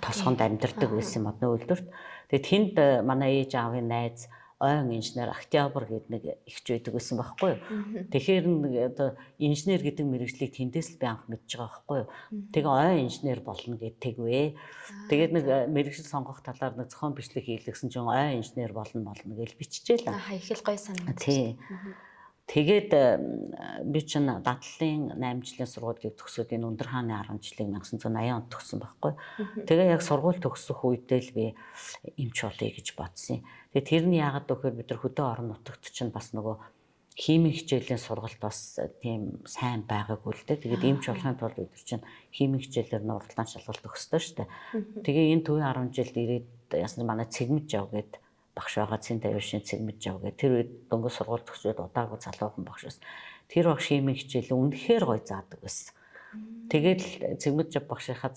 тосгонд амьдардаг байсан модны үйлдвэрт. Тэгээд тэнд манай ээж аавын найз ойн инженер Октябрь гэдэг нэг ихч байдаг байсан байхгүй юу. Тэгэхээр одоо инженер гэдэг мэргэжлийг тэндээс л би анх мэдж байгаа байхгүй юу. Тэгээ ойн инженер болно гэдэгвэ. Тэгээд нэг мэргэжил сонгох талаар нэг зохион бичлэг хийлгсэн чинь ойн инженер болно гэж биччихээ л. Их л гоё санагдав. Тий. Тэгээд би чинь дадлын 8 жилийн сургуулийг төгсөөд энэ Өндөр хааны 10 жилийн 1980 онд төгссөн байхгүй. Тэгээ яг сургууль төгсөх үедээ л би эмч болъё гэж бодсон. Тэгээд тэр нь яагаад гэхээр бид нар хөдөө орон нутагт чинь бас нөгөө химийн хичээлийн сургалт бас тийм сайн байгаагүй л дээ. Тэгээд эмч болохын тулд бид нар чинь химийн хичээлээр нь уралдаан шалгалт өгсдөө шүү дээ. Тэгээ энэ төвийн 10 жилд ирээд ясна манай цэгмэж яв гээд багш байгаа цэн тавьшин цэгмэж яв гээд тэр үед дөнгөж сургууль төгсөөд удаагүй залуухан багш байсан. Тэр багш химийн хичээл үнэхээр гоё заадаг байсан. Тэгэл цэгмэж яв багшийнхаа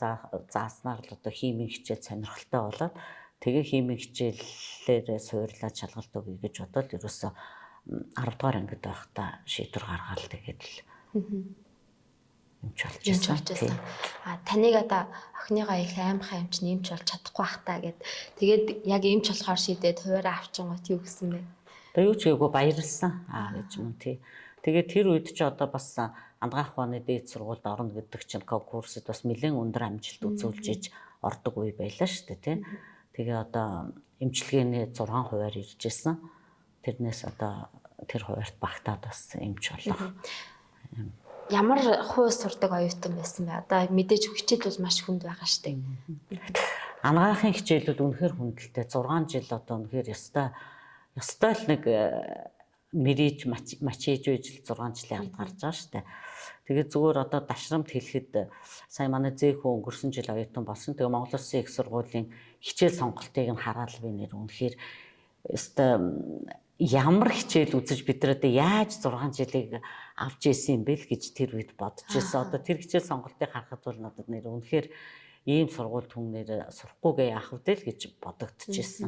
зааснаар л одоо химийн хичээл сонирхолтой болоод тэгээ химийн хичээлээр суурлаад шалгалт өгье гэж бодоод ерөөсө 10 дугаар ангид байхдаа шийдвэр гаргаад тэгээд л эмч болчихсон. Таныг одоо охиныгоо их аймхаа эмч нэмч болж чадахгүй бах та гэд. Тэгээд яг эмч болохоор шийдээд хуваараа авчингууд юу гэсэн бэ? Тэгээ юу ч гээгүй баярлсан. Гэж юм тий. Тэгээд тэр үед ч одоо бас Андгаах ухааны дээд сургуульд орно гэдэг чинь конкурсд бас нэлээд өндөр амжилт үзүүлж иж ордог үе байлаа шүү дээ тий. Тэгээ одоо эмчилгээний 6 хувиар ирж ирсэн. Тэрнээс одоо тэр хуваарт багтаад бас эмч боллоо. Ямар хуу сурдаг оюутан байсан бэ? Одоо мэдээж хичээл бол маш хүнд байгаа шүү дээ. Ангаахын хичээлүүд үнэхээр хүндэлтэй. 6 жил одоо үнэхээр ёстой л нэг мэрийж мачиж үйл 6 жилийн авд гарч байгаа шүү дээ. Тэгээд зүгээр одоо дашрамт хэлэхэд сая манай зээх хүн өнгөрсөн жил оюутан болсон. Тэгээ Монгол Улсын их сургуулийн хичээл сонголтыг нь хараад би нэр үнэхээр ёстой ямар хичээл үзэж бид нар одоо яаж 6 жилийг авч ийсэн юм бэ л гэж тэр үед бодож байсан. Одоо тэр хичээл сонголтыг харахад бол надад нэр үнэхээр ийм сургуульд хүнээр сурахгүйгээ яах вэ л гэж бодогдчихсэн.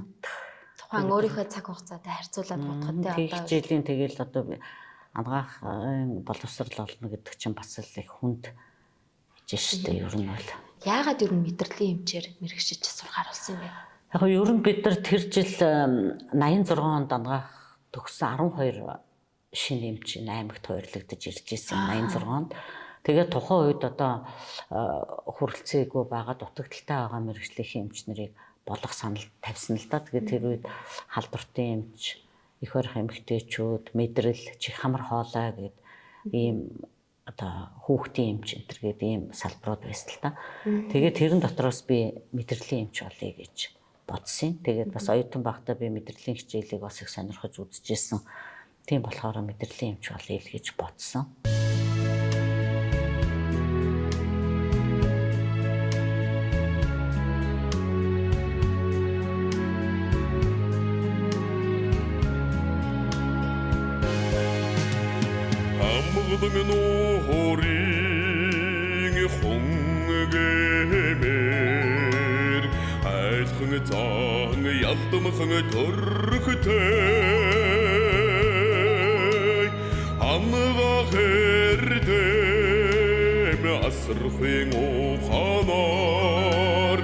Тухайн өөрийнхөө цаг хугацаатай харьцуулаад бодоход одоо хичээлийн тэгэл одоо Андгаах боловсрал олно гэдэг чинь бас л их хүнд хийж штэ ер нь бол. Яагаад ер нь мэдрэлийн эмчээр мэрэгшиж сурахаар болсон юм бэ? Яг нь ер нь бид нар тэр жил 86 онд ангаах төгссөн 12 шинэ эмч аймагт хойрлогдож ирж байсан 86 онд. Тэгээд тухайн үед одоо хүрэлцээгүй байгаа дутагдaltaй байгаа мэрэгжлийн эмч нарыг болох санал тавьсан л да. Тэгээд тэр үед халдвартын эмч, их орих эмэгтэйчүүд, мэдрэл, чих хамар хоолой гэдэг ийм одоо хүүхдийн эмч энэ гэдэг ийм салбарууд байсан л да. Тэгээд тэрэн дотроос би мэдрэлийн эмч болъё гэж бодсон. Тэгээд бас оюутан байхдаа би мэдрэлийн хичээлийг бас их сонирхож үзчихсэн. Тийм болохоор мэдрэлийн эмч болъё л гэж бодсон. Амгалан нуурын хунгэмэр айлхан зан ялдамхан төрхтэй амга хэрдэм асрахын уханаар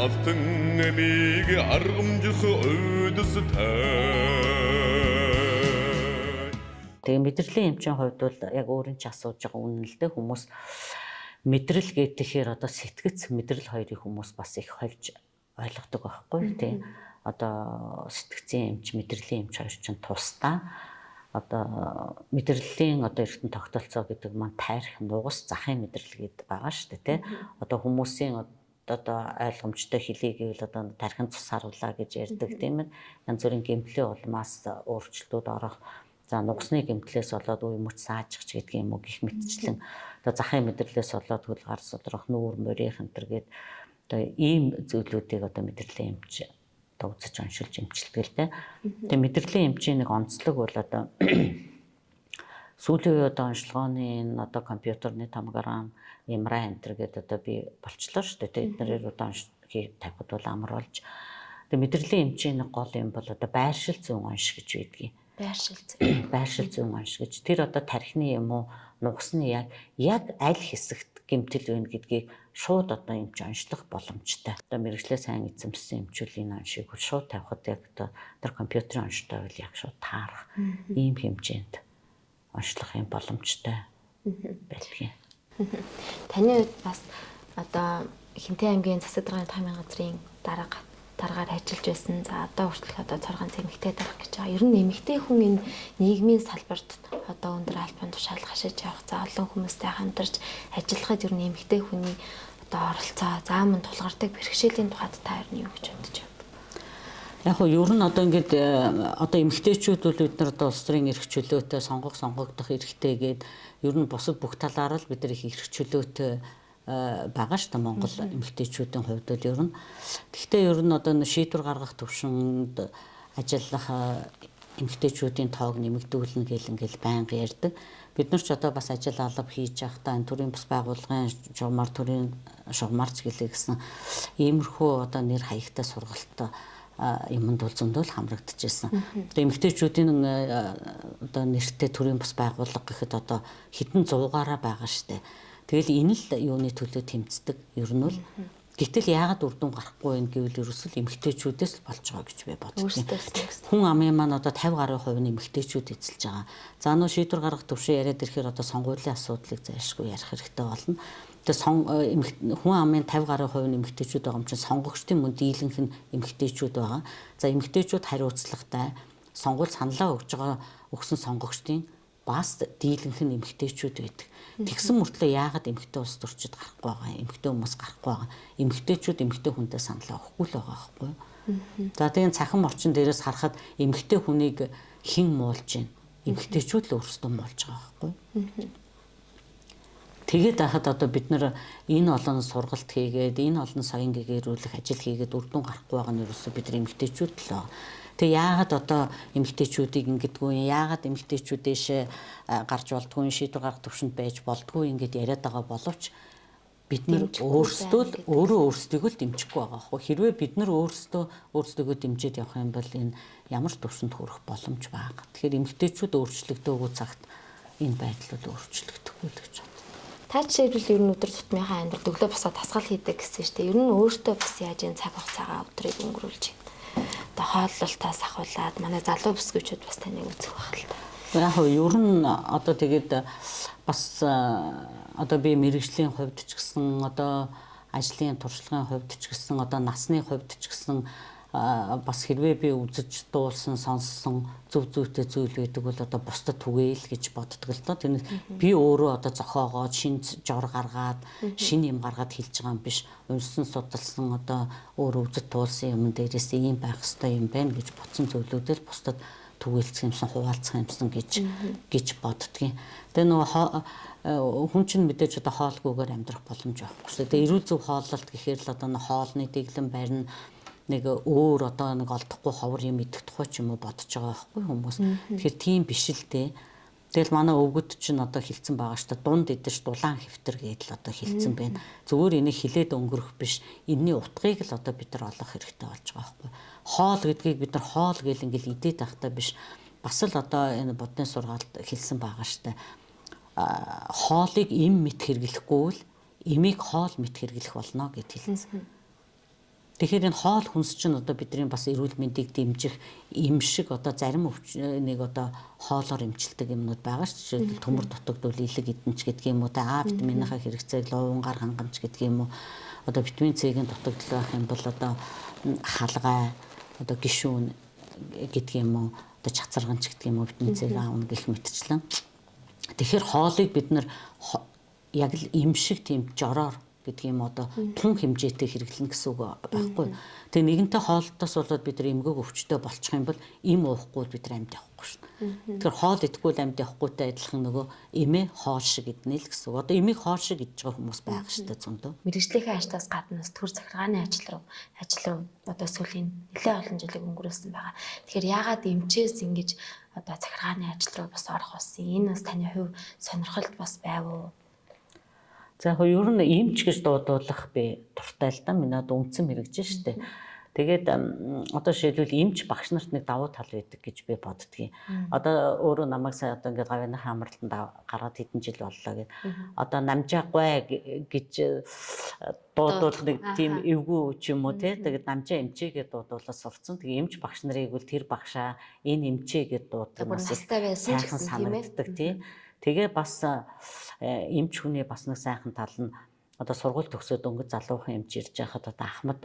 алтан эмиг аргамжих өдөстэй. Тэгээ мэдрэлийн эмчийн хувьд бол яг өөрийн ч асууж байгаа үнэн л дээ хүмүүс мэдрэл гэхээр одоо сэтгэц мэдрэл хоёрыг хүмүүс бас их хольж ойлгодог байхгүй тийм. Одоо сэтгцийн эмч, мэдрэлийн эмч хоёр ч тусдаа одоо мэдрэлийн одоо эргэтэн тогтолцоо гэдэг маань тайрах, нугас, захын мэдрэл гэдэг байгаа шүү дээ тийм. Одоо хүмүүсийн одоо ойлгомжтой хэлийг гэвэл одоо тархин цус харуулаа гэж ярьдаг тийм ээ. Янз бүрийн гэмтлийн улмаас өөрчлөлтүүд орох. За нугасны гэмтлээс болоод үе мөч саажчих ч гэдэг юм уу гих мэтчлэн одоо захын мэдрэлээс болоод хөл гар содрох нүүр морих энэ төр гээд одоо ийм зүйлүүдийг одоо мэдрэлийн эмч одоо үзэж оншилж эмчилдэг л дээ. Тэгээ мэдрэлийн эмчийн нэг онцлог бол одоо сүүлийн үед онцлогооны энэ одоо компьютерны томограм, MRI энэ төр гээд одоо би болчлоо шүү дээ. Эднэрээр одоо тавихад бол амар болж. Тэгээ мэдрэлийн эмчийн нэг гол юм бол одоо байршил зүүн онш гэж байдгийг. Байршил зүүн онш гэж. Тэр одоо тархины юм уу, нугасны яг аль хэсэгт гэмтэл байна гэдгийг шууд одоо эмч онцлох боломжтой. Одоо мэрэгчлээ сайн эзэмшсэн эмчүүлийн оншийг шууд тавихад яг одоо тэр компьютерийн онштой бол яг шууд таарах ийм хэмжээнд онцлох юм боломжтой байдгийг. Таны хувьд бас одоо Хинтээ аймгийн засаг дарганы таймын газрын дараагаар ажиллаж байсан. За одоо хүртэл одоо цоргон эмэгтэй дарга гэж байгаа. Ер нь эмэгтэй хүн энэ нийгмийн салбарт одоо өндөр албан тушаал хашиж явах. За олон хүмүүстэй хамтарч ажиллахад ер нь эмэгтэй хүний одоо оролцоо, заамн тулгардаг бэрхшээлийн тухайд та ер нь юу гэж бодож байна? Яг нь ер нь одоо ингээд одоо эмэгтэйчүүд бол бид нар одоо улс төрийн эрх чөлөөтэй сонгогдох эрхтэй гээд ер нь бусад бүх талаар л бид нар их эрх чөлөөтэй байгаа шүү дээ Монгол эмэгтэйчүүдийн хувьд бол ер нь. Гэхдээ ер нь одоо шийдвэр гаргах төвшөнд ажиллах эмэгтэйчүүдийн тоог нэмэгдүүлнэ ингээл байнга ярьдаг. Бид нар ч одоо бас ажил алба хийж явахдаа энэ төрийн бас байгууллагын журмаар төрийн шугамарч гэлээ гэсэн иймэрхүү одоо нэр хаягтай сургалт юмд бол зөндөл хамрагдчихсан. Одоо эмэгтэйчүүдийн одоо нэртэй төрийн бас байгууллага гэхэд одоо хэдэн 100-аараа байгаа шүү дээ. Тэгэл энэ л юуны төлөө тэмцдэг. Ер нь бол гэтэл яагаад үр дүн гарахгүй юм гэвэл ерөөсөл эмэгтэйчүүдээс л болж байгаа гэж би боддог. Хүн амын маань одоо 50% нь эмэгтэйчүүд эзэлж байгаа. За нөө шийдвэр гаргах төвшин яриад ирэхээр одоо сонгуулийн асуудлыг зайлшгүй ярих хэрэгтэй болно. Тэгээ хүн амын 50% нь эмэгтэйчүүд байгаа юм чинь сонгогчдын мөн дийлэнх нь эмэгтэйчүүд байгаа. За эмэгтэйчүүд хариуцлагатай сонгуульд саналаа өгсөн сонгогчдын бас дийлэнх нь эмэгтэйчүүд байдаг. Тэгсэн мөртлөө яагаад эмэгтэй улс төрчид гарахгүй байгаа, эмэгтэй хүмүүс гарахгүй байгаа. Эмэгтэйчүүд эмэгтэй хүнтэй саналаа өгөхгүй л байгаа байхгүй юу? За тэгээд цахим орчин дээрээс харахад эмэгтэй хүнийг хэн муулж байна? Эмэгтэйчүүд л өөрсдөө муулж байгаа байхгүй юу? Тэгээд хахад одоо бид нар энэ олон сургалт хийгээд, энэ олон соён гэгэрүүлэх ажил хийгээд үр дүн гарахгүй байгаа нь ерөөсөө бид нар эмэгтэйчүүд л байгаа. Тэгээ яагаад одоо эмэгтэйчүүдийг ингэдэггүй, яагаад эмэгтэйчүүд дэше гарч болдгүй, шийдвэр гаргах төвшөнд байж болдгүй ингэж яриад байгаа боловч бид нар өөрсдөө өөрсдийгөө л дэмжихгүй байгаа хөө. Хэрвээ бид нар өөрсдөө дэмжиж явах юм бол энэ ямар ч төвшөнд хүрэх боломж байгаа. Тэгэхээр эмэгтэйчүүд өөрчлөгдөөгүй цагт энэ байдал бол өөрчлөгдөхгүй л гэж байна. Та жишээлбэл ер нь өдөр тутмынхаа амьдрал өглөө босоод дасгал хийдэг гэсэн шүү дээ. Ер нь өөртөө бас яаж энэ цаг хугацаагаа өдрийг өнгөрүүлж байна. Одоо хооллолтоос ахуулаад манай залуу бүсгүйчүүд бас таныг үзэх байх л та. Яг нь ер нь одоо тэгээд бас одоо би мэрэгжлийн хувьд ч гэсэн одоо ажлын туршлагын хувьд ч гэсэн одоо насны хувьд ч гэсэн бас хэрвээ би үзэж дуулсан сонссон зөв зүйтэй зүйл байдаг бол одоо бусдад түгээл гэж боддог л доо. Тэр би өөрөө одоо зохиогоод шин жор гаргаад шин юм гаргаад хэлж байгаа юм биш. Унсан судалсан одоо өөрөө үзэж дуулсан юм дээрээс ийм байх ёстой юм байна гэж бодсон зүйлүүдэл бусдад түгээлцэх юмсан хуваалцах юмсан гэж боддгийн. Тэгээ нөгөө хүн чинь мэдээж одоо хоолгүйгээр амьдрах боломж байхгүй шүү дээ. Эрүүл зөв хооллолт гэхээр л одоо хоолны дэглэм барина нэг өөр одоо нэг олдохгүй ховор юм идэх тухай ч юм уу бодож байгаа байхгүй хүмүүс. Тэгэхээр тийм биш л дээ. Тэгэл манай өвгөд чинь одоо хилцэн байгаа шүү дээ. Дунд идэж дулаан хэвтэр гэдэл одоо хилцэн байна. Зүгээр энийг хилээд өнгөрөх биш. Энийний утгыг л одоо бид нар олох хэрэгтэй болж байгаа байхгүй. Хоол гэдгийг бид нар хоол гэл ингээл идээд байхдаа биш. Бас л одоо энэ бодны сургаалт хэлсэн байгаа шүү дээ. Хоолыг им мэд хэрэглэхгүй л имийг хоол мэд хэрэглэх болно гэд хэлсэн. Тэгэхээр энэ хоол хүнс чинь одоо бидний бас эрүүл мэндийг дэмжих им шиг одоо зарим нэг одоо хоолоор эмчилдэг юмнууд байгаа шүү дээ. Төмөр дутагдвал илэг эдэнч гэдэг юм уу, А витаминынхаа хэрэгцээг лувангаар хангамж гэдэг юм уу. Одоо витамин С-ийн дутагдал байх юм бол одоо халгай, одоо гишүүн гэдэг юм уу, одоо чацарганч гэдэг юм уу витамин С-ийг аавна гэх мэтчлэн. Тэгэхээр хоолыг бид нар яг л им шиг тийм жороор гэдэг юм одоо тун хэмжээтэй хэрэглэнэ гэсэн үг байхгүй. Тэгээ нэгэнтээ хоолтоос болоод бид нар эмгэг өвчтөй болчих юм бол им уухгүй бид нар амьд явахгүй шүү дээ. Тэгэхээр хоол идэхгүй л амьд явахгүйтэй адилхан нөгөө эмээ хоол шиг иднэ л гэсэн үг. Одоо эмийг хоол шиг идж байгаа хүмүүс байгаа шүү дээ зөндөө. Мэргэжлийнхээ ажлаас гадна төр захиргааны ажил руу одоо сүүлийн нэлээд олон жилиг өнгөрөөсөн байгаа. Тэгэхээр яагаад эмчээс ингэж одоо захиргааны ажил руу бас орох болсон? Энэ бас таны хувь сонирхолд бас байв уу? За яг ер нь эмч гэж дуудуулах би дуртай л да. Миний одоо үндсэн мэрэгжин шүү дээ. Тэгээд одоо жишээлбэл эмч багш нарт нэг давуу тал байдаг гэж би боддгийн. Одоо өөрөө намайг сая одоо ингээд гавьяаны хамралтанд гаргаад хэдэн жил боллоо гэд. Одоо намжаагүй гэж дуудуулах нэг тийм эвгүй ч юм уу те. Тэгээд намжаа эмчээ гэд дуудуулаад сурцсан. Тэгээд эмч багш нарыг бол тэр багшаа энэ эмчээ гэд дууддаг бас сайхан санагддаг тий. Тэгээ бас эмч хүний бас нэг сайхан тал нь одоо сургууль төгсөөд өнгөц залуухан эмч ирж байхад одоо Ахмад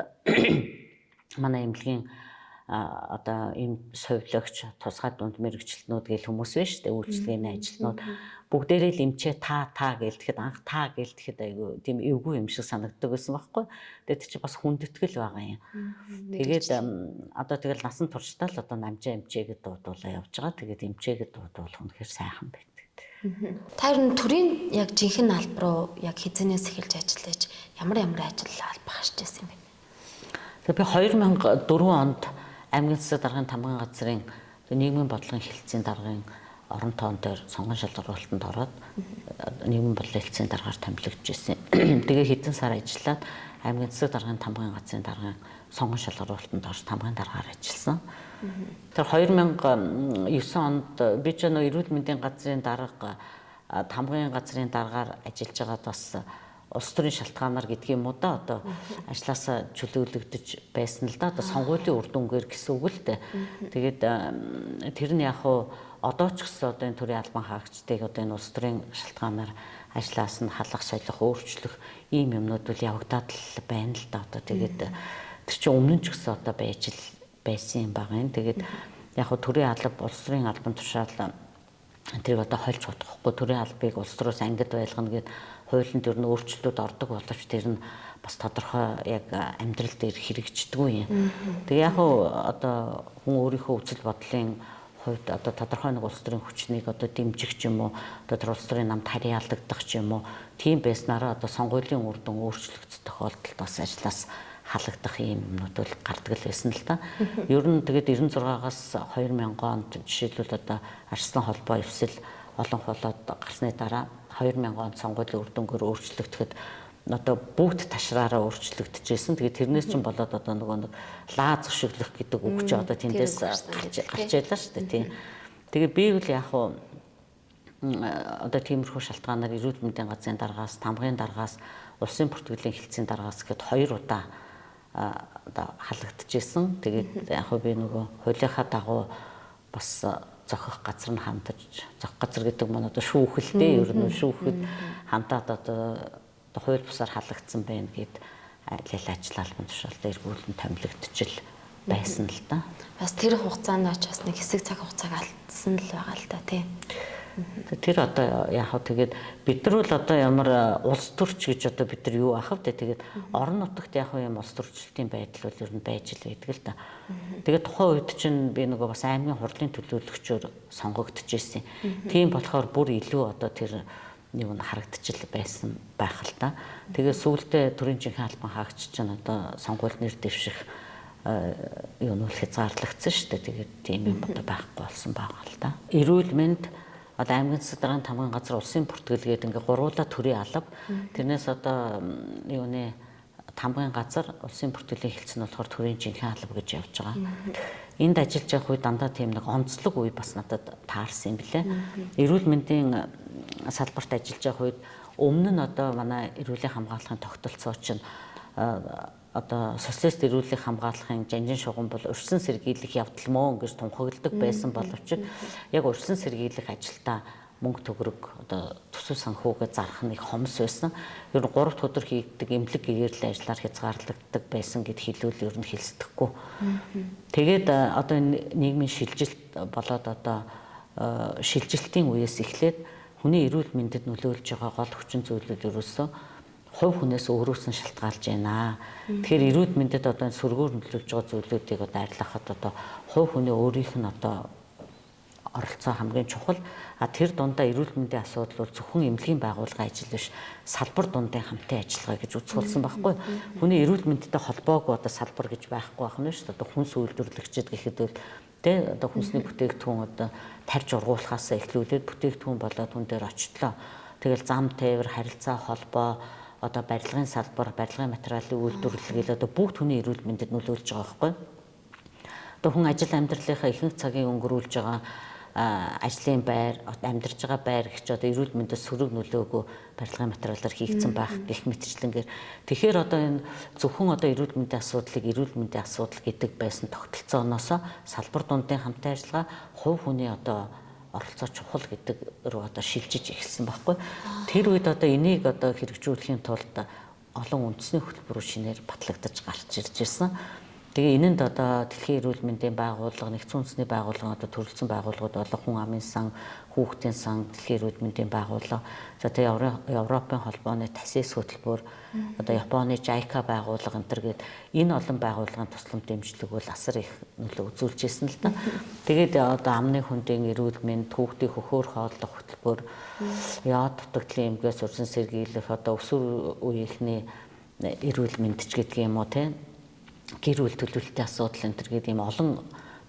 манай эмнэлгийн одоо эм совилогч тусгай дунд мэрэгчлэнүүд гэл хүмүүс байна шүү дээ үйлчлэгээний ажилтнууд бүгдээрээ л эмчээ та гэлдэхэд анх та гэлдэхэд айгүй тийм эвгүй юм шиг санагддаг байсан байхгүй. Тэгээд чи бас хүндэтгэл байгаа юм. Тэгээд одоо тэгэл насан туршдаа л одоо намжаа эмчээгээд дуудуулаа явж байгаа. Тэгээд эмчээгээд дуудуулах нь хэр сайхан байна. Та ер нь төрийн яг жинхэнэ албар руу яг хизэнээс эхэлж ажиллаж ямар ажил албах хийж байсан юм бэ? Тэгээ би 2004 онд аймгийн засаг даргын тамгын газрын нийгмийн бодлогын хэлтсийн даргын орон тоон дээр сонгон шалгаруулалтанд ороод нийгмийн бодлогын хэлтсийн даргаар томилогдож ирсэн. Тэгээ хэдэн сар ажиллаад аймгийн засаг даргын тамгын газрын даргын сонгон шалгаруулалтанд орж тамгын даргаар ажилласан. Тэр 2009 онд би ч нөө эрүүл мэндийн газрын дарга тамгын газрын даргаар ажиллаж байгаад бас улс төрийн шалтгаанаар гэдэг юм уу да одоо ажлаасаа чөлөөлөгдөж байсан л да одоо сонгуулийн үр дүнгээр гэсэн үг л дээ. Тэгээд тэр нь яг хуу одоо ч гэсэн одоо энэ төрийн албан хаагчдыг одоо энэ улс төрийн шалтгаанаар ажлаас нь халах, солих, өөрчлөх ийм юмнууд бол явагдаад л байна л да одоо тэгээд тэр чинь өмнө нь ч гэсэн одоо байж л байсан юм байгаа юм. Тэгээд яг хуу төрийн алба улс төрийн албан тушаал тэрийг одоо хольж бодохгүй төрийн албыг улс төрөөс ангид байлгана гэд хуулинд ер нь өөрчлөлтүүд ордог боловч тэр нь бас тодорхой яг амьдрал дээр хэрэгждэггүй юм. Тэгээ яг хуу одоо хүн өөрийнхөө үзэл бодлын хувьд одоо тодорхой нэг улс төрийн хүчнийг одоо дэмжих ч юм уу одоо тэр улс төрийн намд харьяалагдах ч юм уу тийм байснараа одоо сонгуулийн үр дүн өөрчлөгдөх тохиолдолд бас ажлаас халагдах юм юмнууд бол гардаг л байсан л да. Ер нь тэгээд 96-аас 2000 онд жишээлбэл одоо Арслан холбоо эвсэл олон болоод гарсны дараа 2000 онд сонгуулийн үр дүнгээр өөрчлөгдөхэд одоо бүгд ташраараа өөрчлөгдөжсэн. Тэгээд тэрнээс чинь болоод одоо нөгөө нэг лаз өшөглөх гэдэг үг чи одоо тэндээс гарч ялаа шүү дээ тийм. Тэгээд би бол яг хуу одоо тиймэрхүү шалтгаанаар эрүүл мэндийн газрын даргаас, тамгын даргаас, улсын бүртгэлийн хэлтсийн даргаас гэхэд 2 удаа одоо халагдчихсэн. Тэгээд яг хөө би нөгөө хуулийнхаа дагуу бас зохих газар нь хандаж, зохих газар гэдэг маань одоо шүүхэлтэй, ер нь шүүхэд хандаад одоо хууль бусаар халагдсан байна гэд аль ажил албан тушаалд эргүүлэн томилогдчихл байсан л да. Бас тэр хугацаанд ч бас нэг хэсэг цаг хугацааг алдсан л байгаа л да тий. Тэр одоо яг хөө тэгээд бид нар бол одоо ямар улс төрч гэж одоо бид нар юу ахав те тэгээд орон нутагт яг юм улс төрчлөлтийн байдал бол ер нь байж л байдаг л да. Тэгээд тухайн үед чинь би нөгөө бас аймгийн хурлын төлөөлөгчөөр сонгогдож ирсэн. Тийм болохоор бүр илүү одоо тэр юу н харагдчихл байсан байх л да. Тэгээд сүүлдээ төрийн жинхэнэ албан хаагч чинь одоо сонгуульд нэр дэвших юу нь хязгаарлагдсан шүү дээ. Тэгээд тийм юм одоо байхгүй болсон байгаа л да. Эрүүл мэнд одоо аймгийн засаг даргын тамгын газар улсын бүртгэлгээд ингээ гуруула төрийн алба тэрнээс одоо юу нэ тамгын газар улсын бүртгэлийн хэлтс нь болохоор төрийн жинхэнэ алба гэж явж байгаа. Энд ажиллаж явах үед дандаа тийм нэг онцлог үе бас надад таарсан юм билээ. Эрүүл мэндийн салбарт ажиллаж явах үед өмнө нь одоо манай эрүүлийн хамгаалахын тогтолцоо чинь одоо социалист эрүүлэг хамгаалахын жанжин шугам бол урьдчилан сэргийлэх явдал мөн гэж тунхагладаг байсан боловч яг урьдчилан сэргийлэх ажилдаа мөнгө төгрөг одоо төсөв санхүүгээ зарах нэг хомс байсан. Ер нь 3 дахь өдөр хийгддэг эмнэлэг гэгэрлийн ажлаар хязгаарлагддаг байсан гэд хэлүүл ер нь хэлсдэхгүй. Тэгээд одоо нийгмийн шилжилт болоод одоо шилжилтийн үеэс эхлээд хүний эрүүл мэндэд нөлөөлж байгаа гол хүчин зүйлүүд ерөөсөө хувь хүнээс өөрөөс нь шалтгаалж байна. Тэгэхээр эрүүл мэндэд одоо сөргөөр нөлөөлж байгаа зүйлүүдийг одоо арилгахад одоо хувь хүний өөрийнх нь одоо оролцоо хамгийн чухал. Тэр дундаа эрүүл мэндийн асуудал бол зөвхөн эмнэлгийн байгууллагын ажил биш, салбар дундын хамтын ажиллагаа гэж үзүүлсэн байхгүй. Хүний эрүүл мэндтэй холбоогүй одоо салбар гэж байхгүй байх нь шүү дээ. Одоо хүнс үйлдвэрлэгчид гэхэд бол тэ одоо хүнсний бүтээгдэхүүн одоо тарьж ургуулахаас эхлүүлээд бүтээгдэхүүн болоод хүн дээр очлоо. Тэгэл зам тээвэр, харилцаа холбоо, одоо барилгын салбар, барилгын материалын үйлдвэрлэл одоо бүгд хүний эрүүл мэндэд нөлөөлж байгаа байхгүй. Одоо хүн ажил амьдралынхаа ихэнх цагийг өнгөрүүлж байгаа ажлын байр, амьдарч байгаа байр гэж одоо эрүүл мэндэд сөрөг нөлөөгөө барилгын материалаар хийгдсэн байх гэх мэтчлэнгээр тэгэхээр одоо энэ зөвхөн одоо эрүүл мэндийн асуудлыг эрүүл мэндийн асуудал гэдэг байсан тогтолцооноос салбар дундын хамтын ажиллагаа хувь хүний одоо оролцоо чухал гэдэг рүү одоо шилжиж эхэлсэн байхгүй. Тэр үед одоо энийг одоо хэрэгжүүлэхийн тулд олон үндэсний хөтөлбөрөөр шинээр батлагдаж гарч ирж ирсэн. Тэгээ энэнд одоо Дэлхийн эрүүл мэндийн байгууллага, нэгдсэн үндэсний байгууллага одоо төрөлцсөн байгууллагууд болон хүн амын сан, хүүхдийн сан, Дэлхийн эрүүл мэндийн байгууллага, за тэгээ Европын холбооны ТАСИС хөтөлбөр, одоо Японы JICA байгууллага энэ гээд энэ олон байгууллагын тусламж дэмжлэг бол асар их нөлөө үзүүлж ирсэн л да. Тэгээд одоо амны хүндийн эрүүл мэнд, хүүхдийн хөхөөр хооллох хөтөлбөр, яад дутагдлын эмгээс урьдчилан сэргийлэх одоо өсвөр үеийнхний эрүүл мэнд ч гэдэг юм уу те гэр бүл төлөвлөлтийн асуудал энэ төр гэдэг юм олон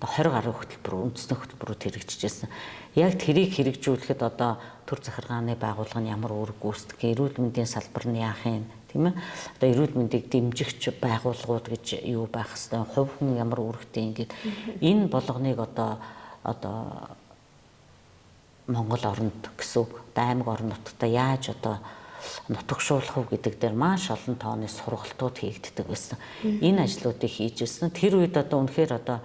20 гаруй хөтөлбөр үндэсний хөтөлбөрүүд хэрэгжижсэн. Яг тэрийг хэрэгжүүлэхэд одоо төр захиргааны байгууллага нь ямар үүрэг гүйцэтгэх, эрүүл мэндийн салбар нь яах юм, тийм ээ? Одоо эрүүл мэндийг дэмжигч байгууллагууд гэж юу байх хэвээр, хувь хүн ямар үүрэгтэй ингээд энэ болгоныг одоо Монгол оронд гэсэн үг, аймаг орон нутгад яаж одоо нутагшуулах уу гэдэг дээр маш олон тооны сургалтууд хийгддэг байсан. Энэ ажлуудыг хийж ирсэн. Тэр үед одоо үнэхээр одоо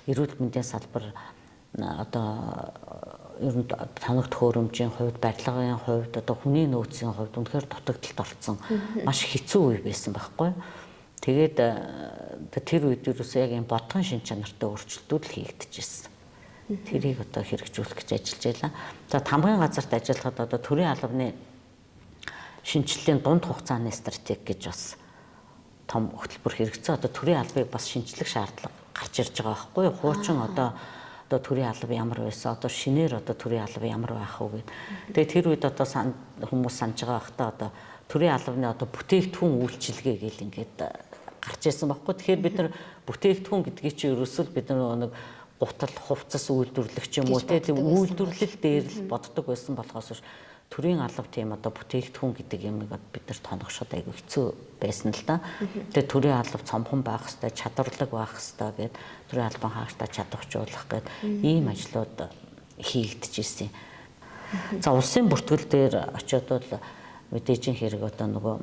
эрүүл мэндийн салбар одоо ер нь танах төхөөрөмжийн хувьд, барилгын хувьд, одоо хүний нөөцийн хувьд үнэхээр дутагдалд орсон маш хэцүү үе байсан байхгүй. Тэгээд тэр үед юусэн яг юм бодгон шин чанартай өөрчлөлтүүд л хийгдэж ирсэн. Тэрийг одоо хэрэгжүүлэх гэж ажиллаж байлаа. За тамгын газарт ажиллахад одоо төрийн албаны шинжилгээний дунд хугацааны стратеги гэж бас том хөтөлбөр хэрэгцээ. Одоо төрийн албыг бас шинжлэх шаардлага гарч ирж байгаа байхгүй юу? Хуучин одоо төрийн алба ямар байсан, одоо шинээр одоо төрийн алба ямар байх вэ гэдэг. Тэгээ тэр үед одоо хүмүүс санаж байгаа бахта одоо төрийн албаны одоо бүтээгдэхүүн үйлчилгээ гэл ингээд гарч ирсэн байхгүй. Тэгэхээр бид нар бүтээгдэхүүн гэдгийг чи ерөөсөө бид нар нэг гутал хувцас үйлдвэрлэгч юм уу тийм үйлдвэрлэл дээр л боддог байсан болохоос төрийн алба тийм одоо бүтээгдэхүүн гэдэг юмыг бид нар тоногшоод айгүй хэцүү байсан л да. Тэгээ төрийн алба цомхон байх хэвээр, чадварлаг байх хэвээр гээд төрийн албан хаагчдаа чадваржуулах гээд ийм ажлууд хийгдэж ирсэн. За улсын бүртгэл дээр очиод бол мэдээж хэрэг одоо нөгөө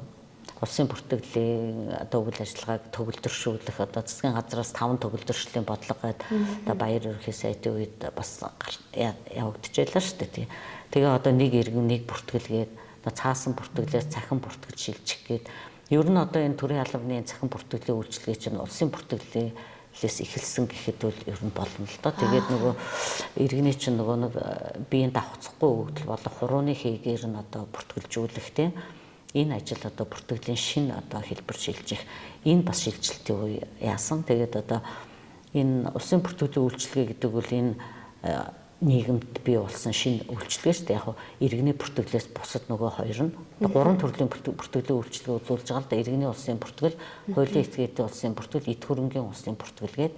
улсын бүртгэлийн одоо үйл ажиллагааг төгөлдршүүлэх одоо засгийн газраас 5 төгөлдршлийн бодлого гээд одоо баяр ерөнхий сайдын үед бас явагдчихлаа шүү дээ. Тэгээ одоо нэг иргэн нэг бүртгэлгээд одоо цаасан бүртгэлээс цахим бүртгэл шилжих гээд ер нь одоо энэ төрийн албаны цахим бүртгэлийн үйлчилгээ чинь улсын бүртгэлээс эхэлсэн гэхэд бол ер нь болно л доо. Тэгээд нөгөө иргэний чинь нөгөө нэг биеийн давхцахгүй өгдөл болон хурууны хийгээр нь одоо бүртгэлжүүлэх тийм энэ ажил одоо бүртгэлийн шинэ одоо хэлбэр шилжих энэ бас шилжилтийн үе яасан. Тэгээд одоо энэ улсын бүртгэлийн үйлчилгээ гэдэг бол энэ нийгэмд бий болсон шинэ үйлчилгээ шүү дээ. Яг иргэний бүртгэлээс бусад нөгөө хоёр нь 3 төрлийн бүртгэлийн үйлчилгээ үзүүлж байгаа л да. Иргэний улсын бүртгэл, хуулийн этгээдийн улсын бүртгэл, эд хөрөнгийн улсын бүртгэл гээд.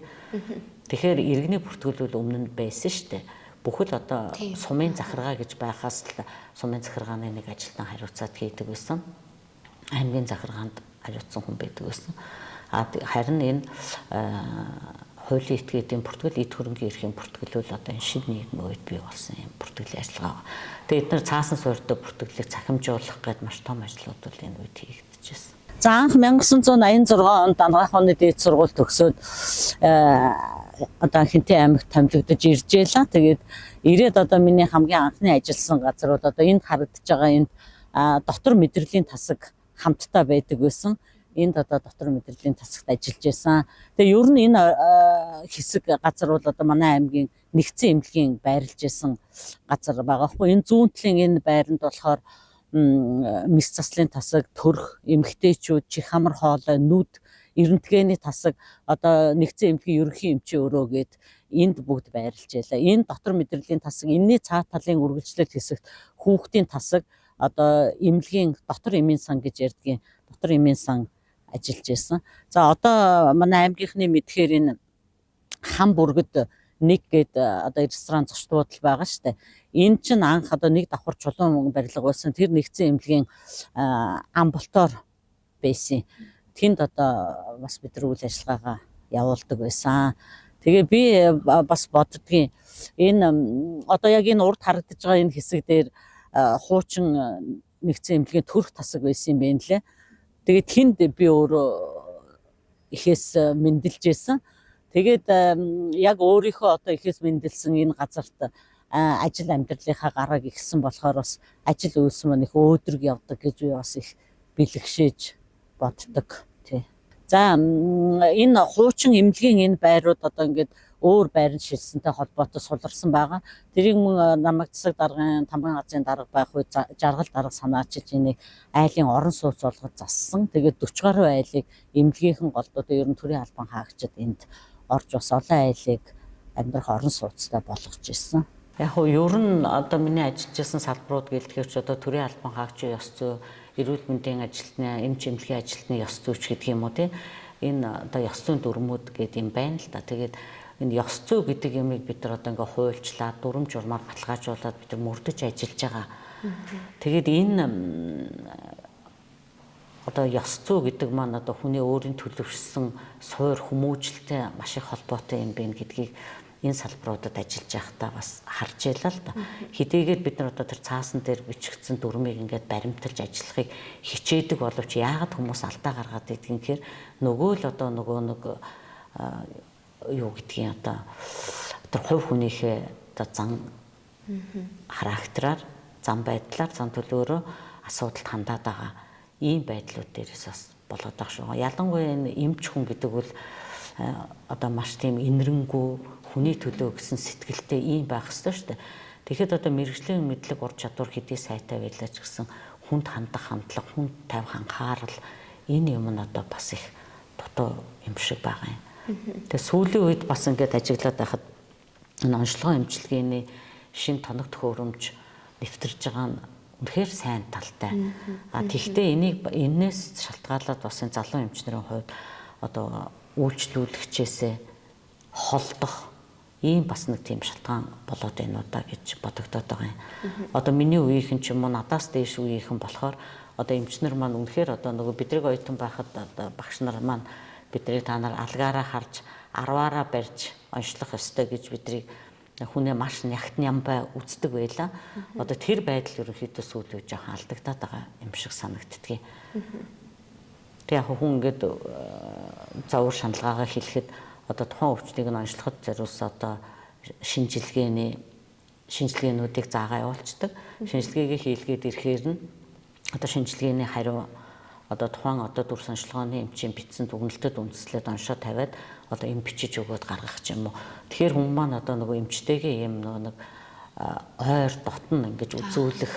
Тэгэхээр иргэний бүртгэл бол өмнө нь байсан шүү дээ. Бүхэл одоо сумын захиргаа гэж байхаас л сумын захиргааны нэг ажилтан хариуцаад хийдэг байсан. Аймгийн захиргаанд хариуцсан хүн байдаг байсан. Харин энэ хуулийн этгээдийн бүртгэл, эд хөрөнгийн эрхийн бүртгэл бол одоо энэ шинэ нийгмийн үед бий болсон юм бүртгэлийн ажиллагаа. Тэгээд эдгээр цаасан суурьтай бүртгэлийг цахимжуулах гээд маш том ажлууд бол энэ үед хийгдчихсэн. За анх 1986 онд Дангаах оны дээд сургууль төгсөөд одоо Хинтээ аймагт томилогдож иржээ л. Тэгээд ирээд одоо миний хамгийн анхны ажилласан газрууд одоо энд харагдаж байгаа энэ дотор мэдрэлийн тасаг хамтдаа байдаг байсан. Энд одоо дотор мэдрэлийн тасагт ажиллаж байсан. Тэгээ ер нь энэ хэсэг газар бол одоо манай аймгийн нэгдсэн эмнэлгийн байрлаж байсан газар байгаа хгүй. Энэ зүүн талын энэ байранд болохоор мис заслын тасаг, төрх, эмгтээчүүд, чих хамар хоолой, нүд, эрентгээний тасаг, одоо нэгдсэн эмнэлгийн ерөнхий эмчийн өрөө гээд энд бүгд байрлаж байлаа. Энэ дотор мэдрэлийн тасаг, энэний цаа талын үргэлжлэл хэсэгт хүүхдийн тасаг, одоо эмнэлгийн дотор эмийн сан гэж ярьдгийн дотор эмийн сан ажиллаж байсан. За одоо манай аймгийнхны мэдхээр энэ хам бүргэд нэг гээд одоо ресторан зочдбуудал байгаа штэ. Энэ чинь анх одоо нэг давхар чулуун барилга байсан. Тэр нэгдсэн эмнэлгийн амбулатор байсан. Тэнд одоо бас бид нар үйл ажиллагаагаа явуулдаг байсан. Тэгээ би бас боддгийн энэ одоо яг энэ урд харагдаж байгаа энэ хэсэг дээр хуучин нэгдсэн эмнэлгийн төрх тасаг байсан юм байна лээ. Тэгээд тэнд би өөрөө ихээс мэндэлж байсан. Тэгээд яг өөрийнхөө одоо ихээс мэндэлсэн энэ газарт ажил амьдралынхаа гарааг ихсэн болохоор бас ажил үйлс маань их өөдрөг явдаг гэж би бас их бэлгшээж боддог. Тий. За энэ хуучин эмнэлгийн энэ байрууд одоо ингээд өөр байранд шилжсэнтэй холбоотой суларсан байгаа. Тэрийг намайг засаг даргын тамгын газрын дарга байх үед жаргал дарга санаачилж энийг айлын орон сууц болгож зассан. Тэгээд 40 гаруй айлыг эмнэлгийнхэн голдууд ер нь төрийн албан хаагчид энд орж бас олон айлыг амьдрах орон сууцтай болгож ирсэн. Яг хөө ер нь одоо миний ажиллаж байсан салбарууд гэлтгэвч одоо төрийн албан хаагчийн ёс зүй, эрүүл мэндийн ажилтны, эмч эмнэлгийн ажилтны ёс зүйч гэдэг юм уу тий. Энэ одоо ёс зүйн дүрмүүд гэдэг юм байна л да. Тэгээд энэ ёс зүй гэдэг юмыг бид нар одоо ингээ хуульчлаад дүрм журмаар баталгаажуулаад бид нар мөрдөж ажиллаж байгаа. Тэгээд энэ одоо ёс зүй гэдэг маань одоо хүний өөрийн төлөвшсөн суур хүмүүжлэлтэй маш их холбоотой юм байна гэдгийг энэ салбаруудад ажиллаж байхдаа бас харж ялаа л да. Хэдийгээр бид нар одоо тэр цаасан дээр бичигдсэн дүрмийг ингээд баримталж ажиллахыг хичээдэг боловч яагаад хүмүүс алдаа гаргаад идэх гэхээр нөгөө л одоо нөгөө нэг юу гэдгийг одоо тэр хувь хүнийхээ одоо зан характераар, зан байдлаар, зан төлөөрөө асуудалд хандаад байгаа ийм байдлууд дээрээс бас болоод байгаа шүү. Ялангуяа энэ эмч хүн гэдэг бол одоо маш тийм инэрэнгүү хүний төлөө гэсэн сэтгэлтэй ийм байх ёстой шүү дээ. Тэгэхэд одоо мэрэгжлийн мэдлэг ур чадвар хэдий сайтай байлаа ч гэсэн хүнд хандах хандлага, хүнд тавих анхаарал энэ юм нь одоо бас их дутуу юм шиг байгаа юм. Тэгээ сүүлийн үед бас ингээд ажиглаад байхад энэ онцлогоо эмчилгээний шин тоног төхөөрөмж нэвтэрж байгаа нь үнэхээр сайн талтай. Тэгвэл энээс шалтгаалаад бас энэ залуу эмчнэрийн хувьд одоо үйлчлүүлэгчээсээ холдох ийм бас нэг тийм шалтгаан болоод байна уу да гэж бодогдоод байгаа юм. Одоо миний үеийнхэн ч юм уу надаас дээш үеийнхэн болохоор одоо эмчнэр маань үнэхээр одоо нөгөө бидрэг оюутан байхад одоо багш нар маань бидрийг та нар алгаараа харж 10-аараа барьж онцлох ёстой гэж бидрийг хүнээ маш нягт нямбай үздэг байлаа. Одоо тэр байдал ерөнхийдөө сүүлийн үед жоохон алдагдаад байгаа юм шиг санагддгийг. Тэг яг хүн ингээд зовөр шаналгаагаа хэлэхэд одоо тухайн өвчнийг нь онцлоход зориулсан одоо шинжилгээнүүдийг заагаа явуулцдаг. Шинжилгээгээ хийлгээд ирэхээр нь одоо шинжилгээний хариу одоо тухайн одоо дүр сонжлогооны эмчийн бичсэн дүгнэлтэд үндэслээд оншоо тавиад одоо эм бичиж өгөөд гаргах юм уу. Тэгэхээр хүмүүс маань одоо нөгөө эмчтэйгээ юм нэг ойр дотн ингэж үзүүлэх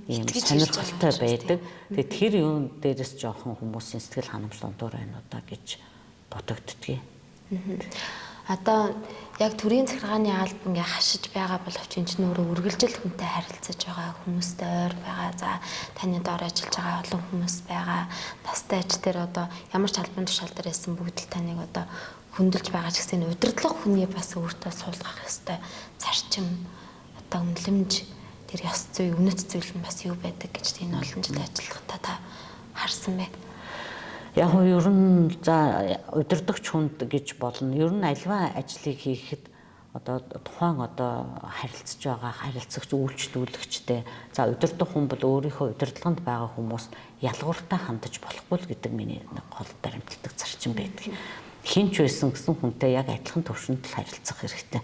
ийм сонирхолтой байдаг. Тэгээд тэр юун дээрээс жоохон хүмүүсийн сэтгэл ханамж дундуур байна удаа гэж бодогддгийг. Одоо яг төрийн захиргааны алба ингээ хашиж байгаа боловч энэ чинь өөрөө үргэлжил хүнтэй харилцаж байгаа хүмүүстэй ойр байгаа. За таны доор ажиллаж байгаа олон хүмүүс байгаа. Настай аж дээр одоо ямар ч албан тушаал дээр байсан бүгд л таныг одоо хөндлөж байгаа ч гэсэн удирдлага хүний бас өөртөө суулгах ёстой зарчим одоо үнэлэмж тэр ёс зүй үнэт зүйл нь бас юу байдаг гэж энэ олон жил ажиллахдаа та харсан бай. Яг нь ер нь за удирдахч хүнд гэж болно. Ер нь альва ажлыг хийхэд одоо тухайн одоо харилцаж байгаа харилцагч үйлчлүүлэгчтэй за удирдах хүн бол өөрийнхөө удирдлаганд байгаа хүмүүст ялгууртаа хандаж болохгүй л гэдэг миний нэг гол баримтлагдаг зарчим байдаг. Хин ч байсан гэсэн хүнтэй яг адилхан төвшөнд л харилцах хэрэгтэй.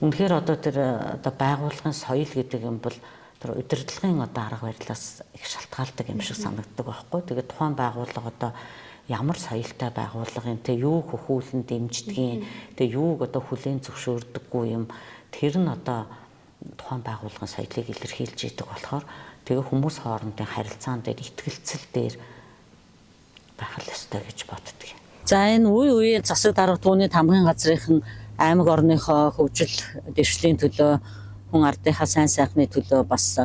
Үнэхээр одоо тэр одоо байгууллагын соёл гэдэг юм бол тэр удирдлагын одоо арга барилаас их шалтгаалдаг юм шиг санагддаг байхгүй. Тэгээд тухайн байгууллага одоо ямар соёлтой байгууллага юм те юу хөхүүлэн дэмждгийг те юуг одоо хүлээн зөвшөөрдөггүй юм тэр нь одоо тухайн байгууллагын соёлыг илэрхийлж идэг болохоор тэгээ хүмүүс хоорондын харилцаан дээр итгэлцэл дээр байх л ёстой гэж боддөг. За энэ үе үеийн засаг дарга түүний тамгын газрынхан аймаг орныхоо хөгжил дэвшлийн төлөө хүн ардынхаа сайн сайхны төлөө бас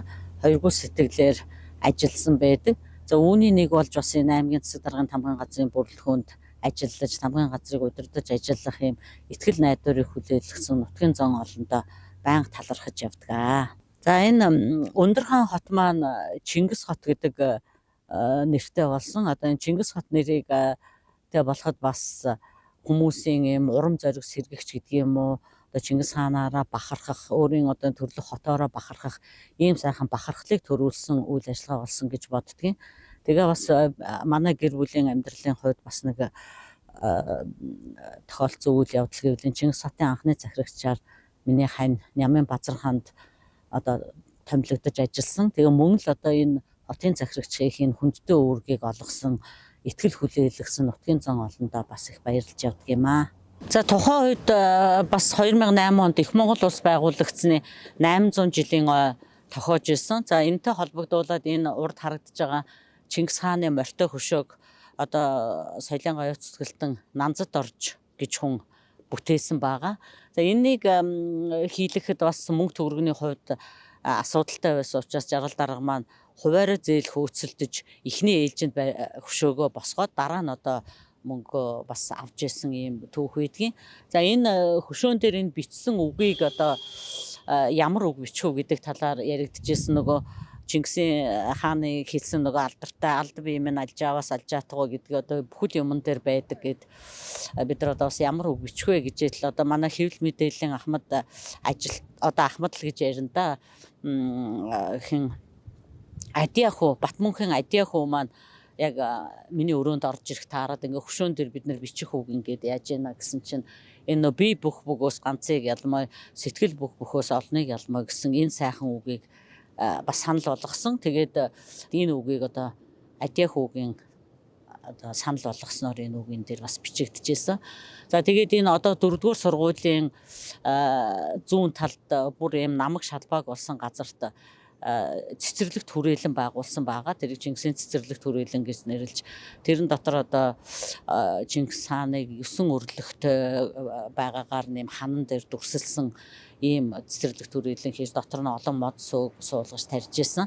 хоёргүй сэтгэлээр ажилласан байдаг. За үүний нэг болж бас энэ аймгийн засаг даргын тамгын газрын бүрэлдэхүүнд ажиллаж тамгын газрыг удирдах ажиллах юм ихтгэл найдварыг хүлээлгсэн нутгийн зон олондоо байнга талархаж явдаг. За энэ Өндөр хаан хот маань Чингис хот гэдэг нэртэй болсон. Одоо энэ Чингис хот нэрийг тэ болоход бас хүмүүсийн юм урам зориг сэргэгч гэдэг юм уу одоо Чингис хаанаараа бахархах өөрийн одоо төрлөх хотоороо бахархах ийм сайхан бахархлыг төрүүлсэн үйл ажиллагаа болсон гэж боддгийн. Тэгээ бас манай гэр бүлийн амьдралын хувьд бас нэг тохиолдсон үйл явдал гэвэл Чингис хотын анхны захирагчаар миний хань Нямын Базар хаанд одоо томилогдож ажилласан. Тэгээ мөн л одоо энэ хотын захирагчийн хүндтэй үүргийг олгосон итгэл хүлээлгсэн нутгийн зон олондоо бас их баярлж явдаг юм аа. За тухайн үед бас 2008 онд Их Монгол улс байгуулагдсны 800 жилийн тохиож ирсэн. За энэтэй холбогдуулаад энэ урд харагдаж байгаа Чингис хааны морьтой хөшөөг одоо соёлын гоёо цэцгэлтэн Нанзад орж гэж хүн бүтээсэн байгаа. За энэнийг хийлгэхэд бас мөнгө төгрөгийн хувьд асуудалтай байсан учраас жаргал дарга маань хуваараа зээл хөөцөлдөж эхний ээлжинд хөшөөгөө босгоод дараа нь одоо мөнгө бас авч ирсэн юм түүх үйдгийн. За энэ хөшөөн дээр энэ бичсэн үгийг одоо ямар үг бичв гэдэг талаар яригдчихсэн нөгөө Чингисийн хааны хэлсэн нөгөө алдартай алд бие минь алж аваас алж аатгаа гэдэг одоо бүхэл юмн дээр байдаг гэд бид нар одоо бас ямар үг бичих вэ гэж л одоо манай хэвлэл мэдээллийн Ахмад ажил одоо Ахмад л гэж ярина да хин Адиаху Батмунхын Адиаху маань яг миний өрөөнд орж ирэх таарад ингээ хөшөөн дээр бид нар бичих үг ингээд яаж яана гэсэн чинь энэ нөө би бүх бөгөөс ганцыг ялмаа сэтгэл бүх бөхөөс олныг ялмаа гэсэн энэ сайхан үгийг бас санал болгосон. Тэгээд энэ үгийг одоо Адиахугийн одоо санал болгосноор энэ үгийн дээр бас бичигдэжсэн. За тэгээд энэ одоо 4-р сургуулийн зүүн талд бүр юм намаг шалбааг болсон газарт цэцэрлэг түрээлэн байгуулсан байгаа. Тэрийг Чингисийн цэцэрлэг түрээлэн гэж нэрлэж тэрэн дотор одоо Чингис хааныг 9 өрлөгтэй байгаагаар нэм ханан дээр дүрсэлсэн ийм цэцэрлэг түрээлэн хийж дотор нь олон мод суулгаж тарьж исэн.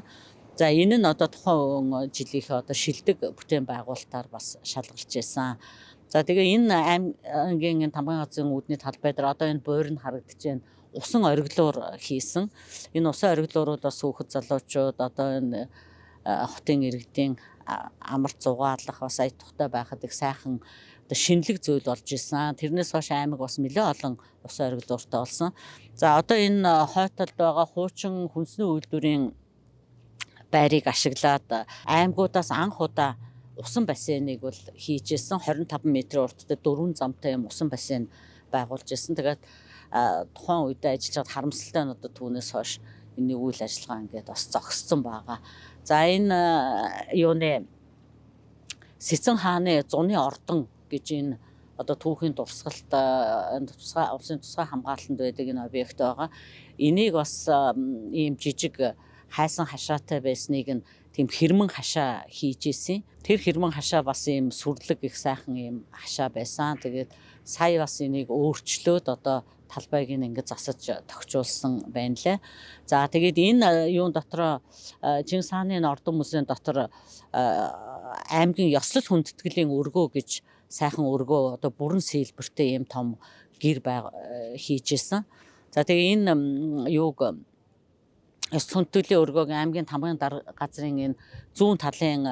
За энэ нь одоо тухайн жилийнхээ одоо шилдэг бүтээн байгуулалтаар бас шалгарч исэн. За тэгээ энэ аймгийн тамгын газрын үүдний талбай дээр одоо энэ буйр нь харагдаж байна. Усан ориглуур хийсэн. Энэ усан ориглуурууд бас хүүхэд залуучууд одоо энэ хотын иргэдийн амарт зугаалах бас ая тухтай байхад их сайхан одоо шинэлэг зүйл болж исэн. Тэрнээс хойш аймаг бас нэлээд олон ус оргил дуртай болсон. За одоо энэ хойтолд байгаа хуучин хүнсний үйлдвэрийн байрыг ашиглаад аймагуудаас анх удаа усан бассейныг бол хийжсэн. 25 м урттай 4 замтай юм усан бассейн байгуулж ирсэн. Тэгээд тухайн үедээ ажиллаж харамсалтай нь одоо түүнээс хойш энэ үйл ажиллагаа ингээд бас зогссон байгаа. За энэ юуны Сэцэн хааны зуны ордон гэж энэ одоо түүхийн дурсгалт улсын тусгай хамгаалалтанд байдаг энэ объект байгаа. Энийг бас ийм жижиг хайсан хашаатай байсныг нь тийм хэрмэн хашаа хийж исэн. Тэр хэрмэн хашаа бас ийм сүрлэг их сайхан ийм хашаа байсан. Тэгээд сая бас энийг өөрчлөөд одоо талбайг ингээд засаж тогтчулсан байна лээ. За тэгээд энэ юун дотор Чингис хааны ордон музейн дотор аймгийн ёслол хүндэтгэлийн өргөө гэж сайхан өргөө одоо бүрэн сэлбэртэй ийм том гэр хийжсэн. За тэгээ энэ юуг ёслол хүндэтгэлийн өргөөг аймгийн тамгын газрын энэ зүүн талын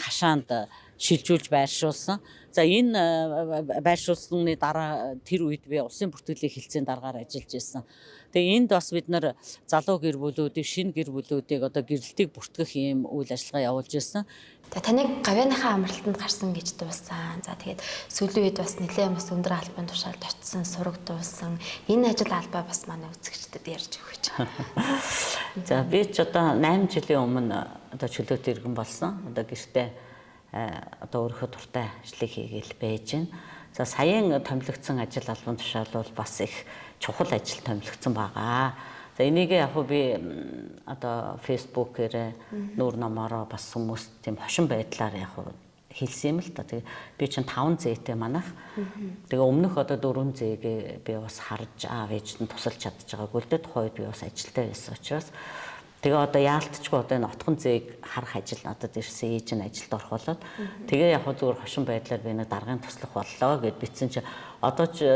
хашаанд шилжүүлж байршуулсан. За энэ байршуулсны дараа тэр үед би улсын бүртгэлийг хэлцээний дараагаар ажиллаж ирсэн. Тэгээ энд бас бид нар залуу гэр бүлүүдийг, шинэ гэр бүлүүдийг одоо гэрлэлтийг бүртгэх ийм үйл ажиллагаа явуулж ирсэн. Тэгээ таныг гавьяаныхаа амралтанд гарсан гэж дуулсан. За тэгээд сүүлийн үед бас нэлээд бас өндөр албан тушаалд очсон, сураг дуулсан. Энэ ажил албаа бас манай үзэгчдэд ярьж өгөөч. За би ч одоо 8 жилийн өмнө одоо чөлөөт иргэн болсон. Одоо гэртээ одоо өөрийнхөө дуртай ажлыг хийгээл байж байна. За саяын томилогдсон ажил албан тушаал бол бас их чухал ажил томилогдсон байгаа. За энийг яг би одоо фэйсбүүкээр нүүр номороо бас хүмүүст тийм хошин байдлаар яг хэлсэн юм л та. Тэгээ би чинь 5 зээтэй манах. Тэгээ өмнөх одоо 4 зээгээ би бас харж аав ээжтэй тусалж чадж байгаагүй л дээ. Тухайд би бас ажилтаа байсан учраас тэгээ одоо яалтчгүй одоо энэ отхон зээг харах ажил надад ирсэн, ээж нь ажилд орхолоод тэгээ яг зүгээр хошин байдлаар би нэг даргын туслах боллоо гэд битсэн чи одоо ч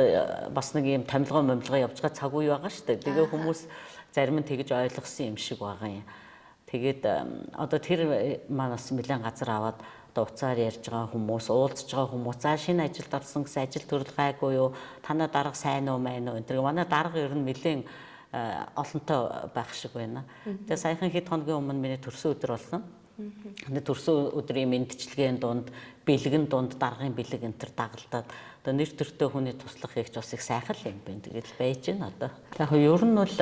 бас нэг юм томилгоо явж байгаа цаг үе байгаа шүү дээ. Тэгээ хүмүүс зарим нь тэгж ойлгосон юм шиг байгаа юм. Тэгээд одоо тэр манаас нэлээд газар аваад одоо уцаар ярьж байгаа хүмүүс, уулзж байгаа хүмүүс за шинэ ажилд орсон гэсэн ажил төрөл гайгүй юу? Танаа дарга сайн уу, майн уу? Тэр манай дарга ер нь нэлээд олонтой байх шиг байна. Тэгээ саяхан хэд хоногийн өмнө миний төрсөн өдөр болсон. Төрсөн өдрийн мэдчилгээний дунд, бэлгэн дунд даргын бэлэг энтер дагалдаад одоо нэр төртөө хүний туслах хийх бас их сайхан юм байна. Тэгэл байж гэн одоо. Яг ер нь бол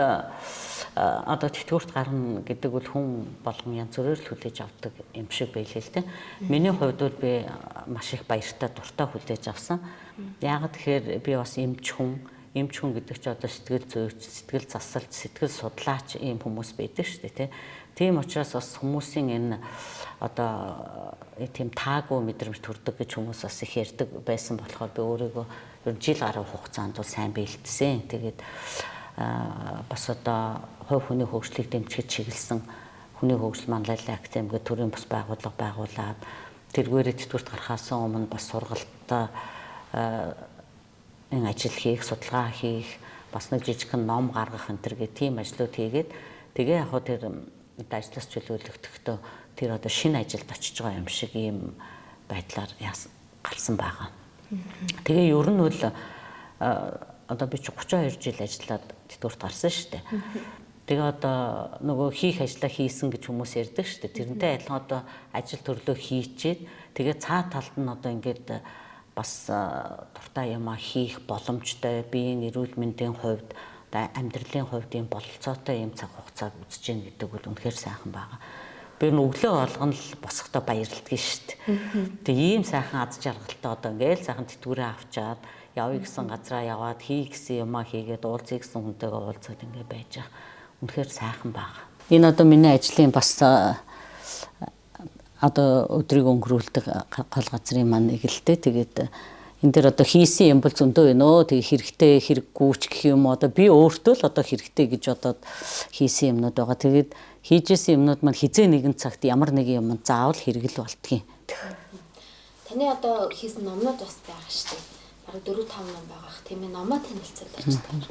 одоо тэтгэврт гарна гэдэг бол хүн болгон янз бүрээр л хүлээж авдаг юм шиг байлээ л дээ. Миний хувьд бол би маш их баяртай дуртай хүлээж авсан. Яагаад тэгэхээр би бас эмч хүн гэдэг чинь одоо сэтгэл зүйч, сэтгэл засалч, сэтгэл судлаач ийм хүмүүс байдаг шүү дээ, тийм учраас бас хүмүүсийн энэ одоо тийм таагүй мэдрэмж төрдөг гэж хүмүүс бас их ярьдаг байсан болохоор би өөрийгөө ер нь жил гаруй хугацаанд бол сайн бэлдсэн. Тэгээд бас одоо хувь хүний хөгжлийг дэмжиж чиглэсэн хүний хөгжил манлайлалын академи гэх төрийн бас байгууллага байгуулад тэргээрээ тэтгэврт гарахаас өмнө бас сургалтаа энэ ажил хийх, судалгаа хийх, бас нэг жижигхэн ном гаргах энэ төр гэх тийм ажлууд хийгээд тэгээ яг хөө тэр ажлаас чөлөөлөгдөхдөө тэр одоо шинэ ажилд очиж байгаа юм шиг ийм байдлаар гарсан байгаа. Тэгээ ер нь бол одоо би 32 жил ажиллаад тэтгэврт гарсан шүү дээ. Тэгээ одоо нөгөө хийх ажлаа хийсэн гэж хүмүүс ярьдаг шүү дээ. Тэрнтэй адилхан одоо ажил төрлөө хийчээд тэгээ цаа талд нь одоо ингээд бас дуртай юм хийх боломжтой, биеийн эрүүл мэндийн хувьд, амьдралын хувьд ийм бололцоотой ийм цаг хугацааг үзэж гин гэдэг бол үнэхээр сайхан байгаа. Би өглөө болгоно л босохдоо баярлалдаг шүү дээ. Тэгээ ийм сайхан аз жаргалтай одоо ингээл сайхан тэтгэврээ авчаад явъя гэсэн газраа яваад хий гэсэн юмаа хийгээд уулзъя гэсэн хүнтэйгээ уулзаад ингээ байж байгаа. Үнэхээр сайхан байгаа. Энэ одоо миний ажлын бас одоо өдрийг өнгөрүүлдэг гол газрын маань нэг л дээ. Тэгээд энэ дээр одоо хийсэн юм бол зөндөө байна өө. Тэгээ хэрэгтэй хэрэггүй ч гэх юм одоо би өөртөө л одоо хэрэгтэй гэж бодоод хийсэн юмнууд байгаа. Тэгээд хийжсэн юмнууд маань хизээ нэгэн цагт ямар нэгэн юм заавал хэрэгэл болтгийн. Таны одоо хийсэн номнууд бас байгаа шүү дээ. Бараг 4-5 ном байгаах. Тийм ээ, номоо танилцуулж байна.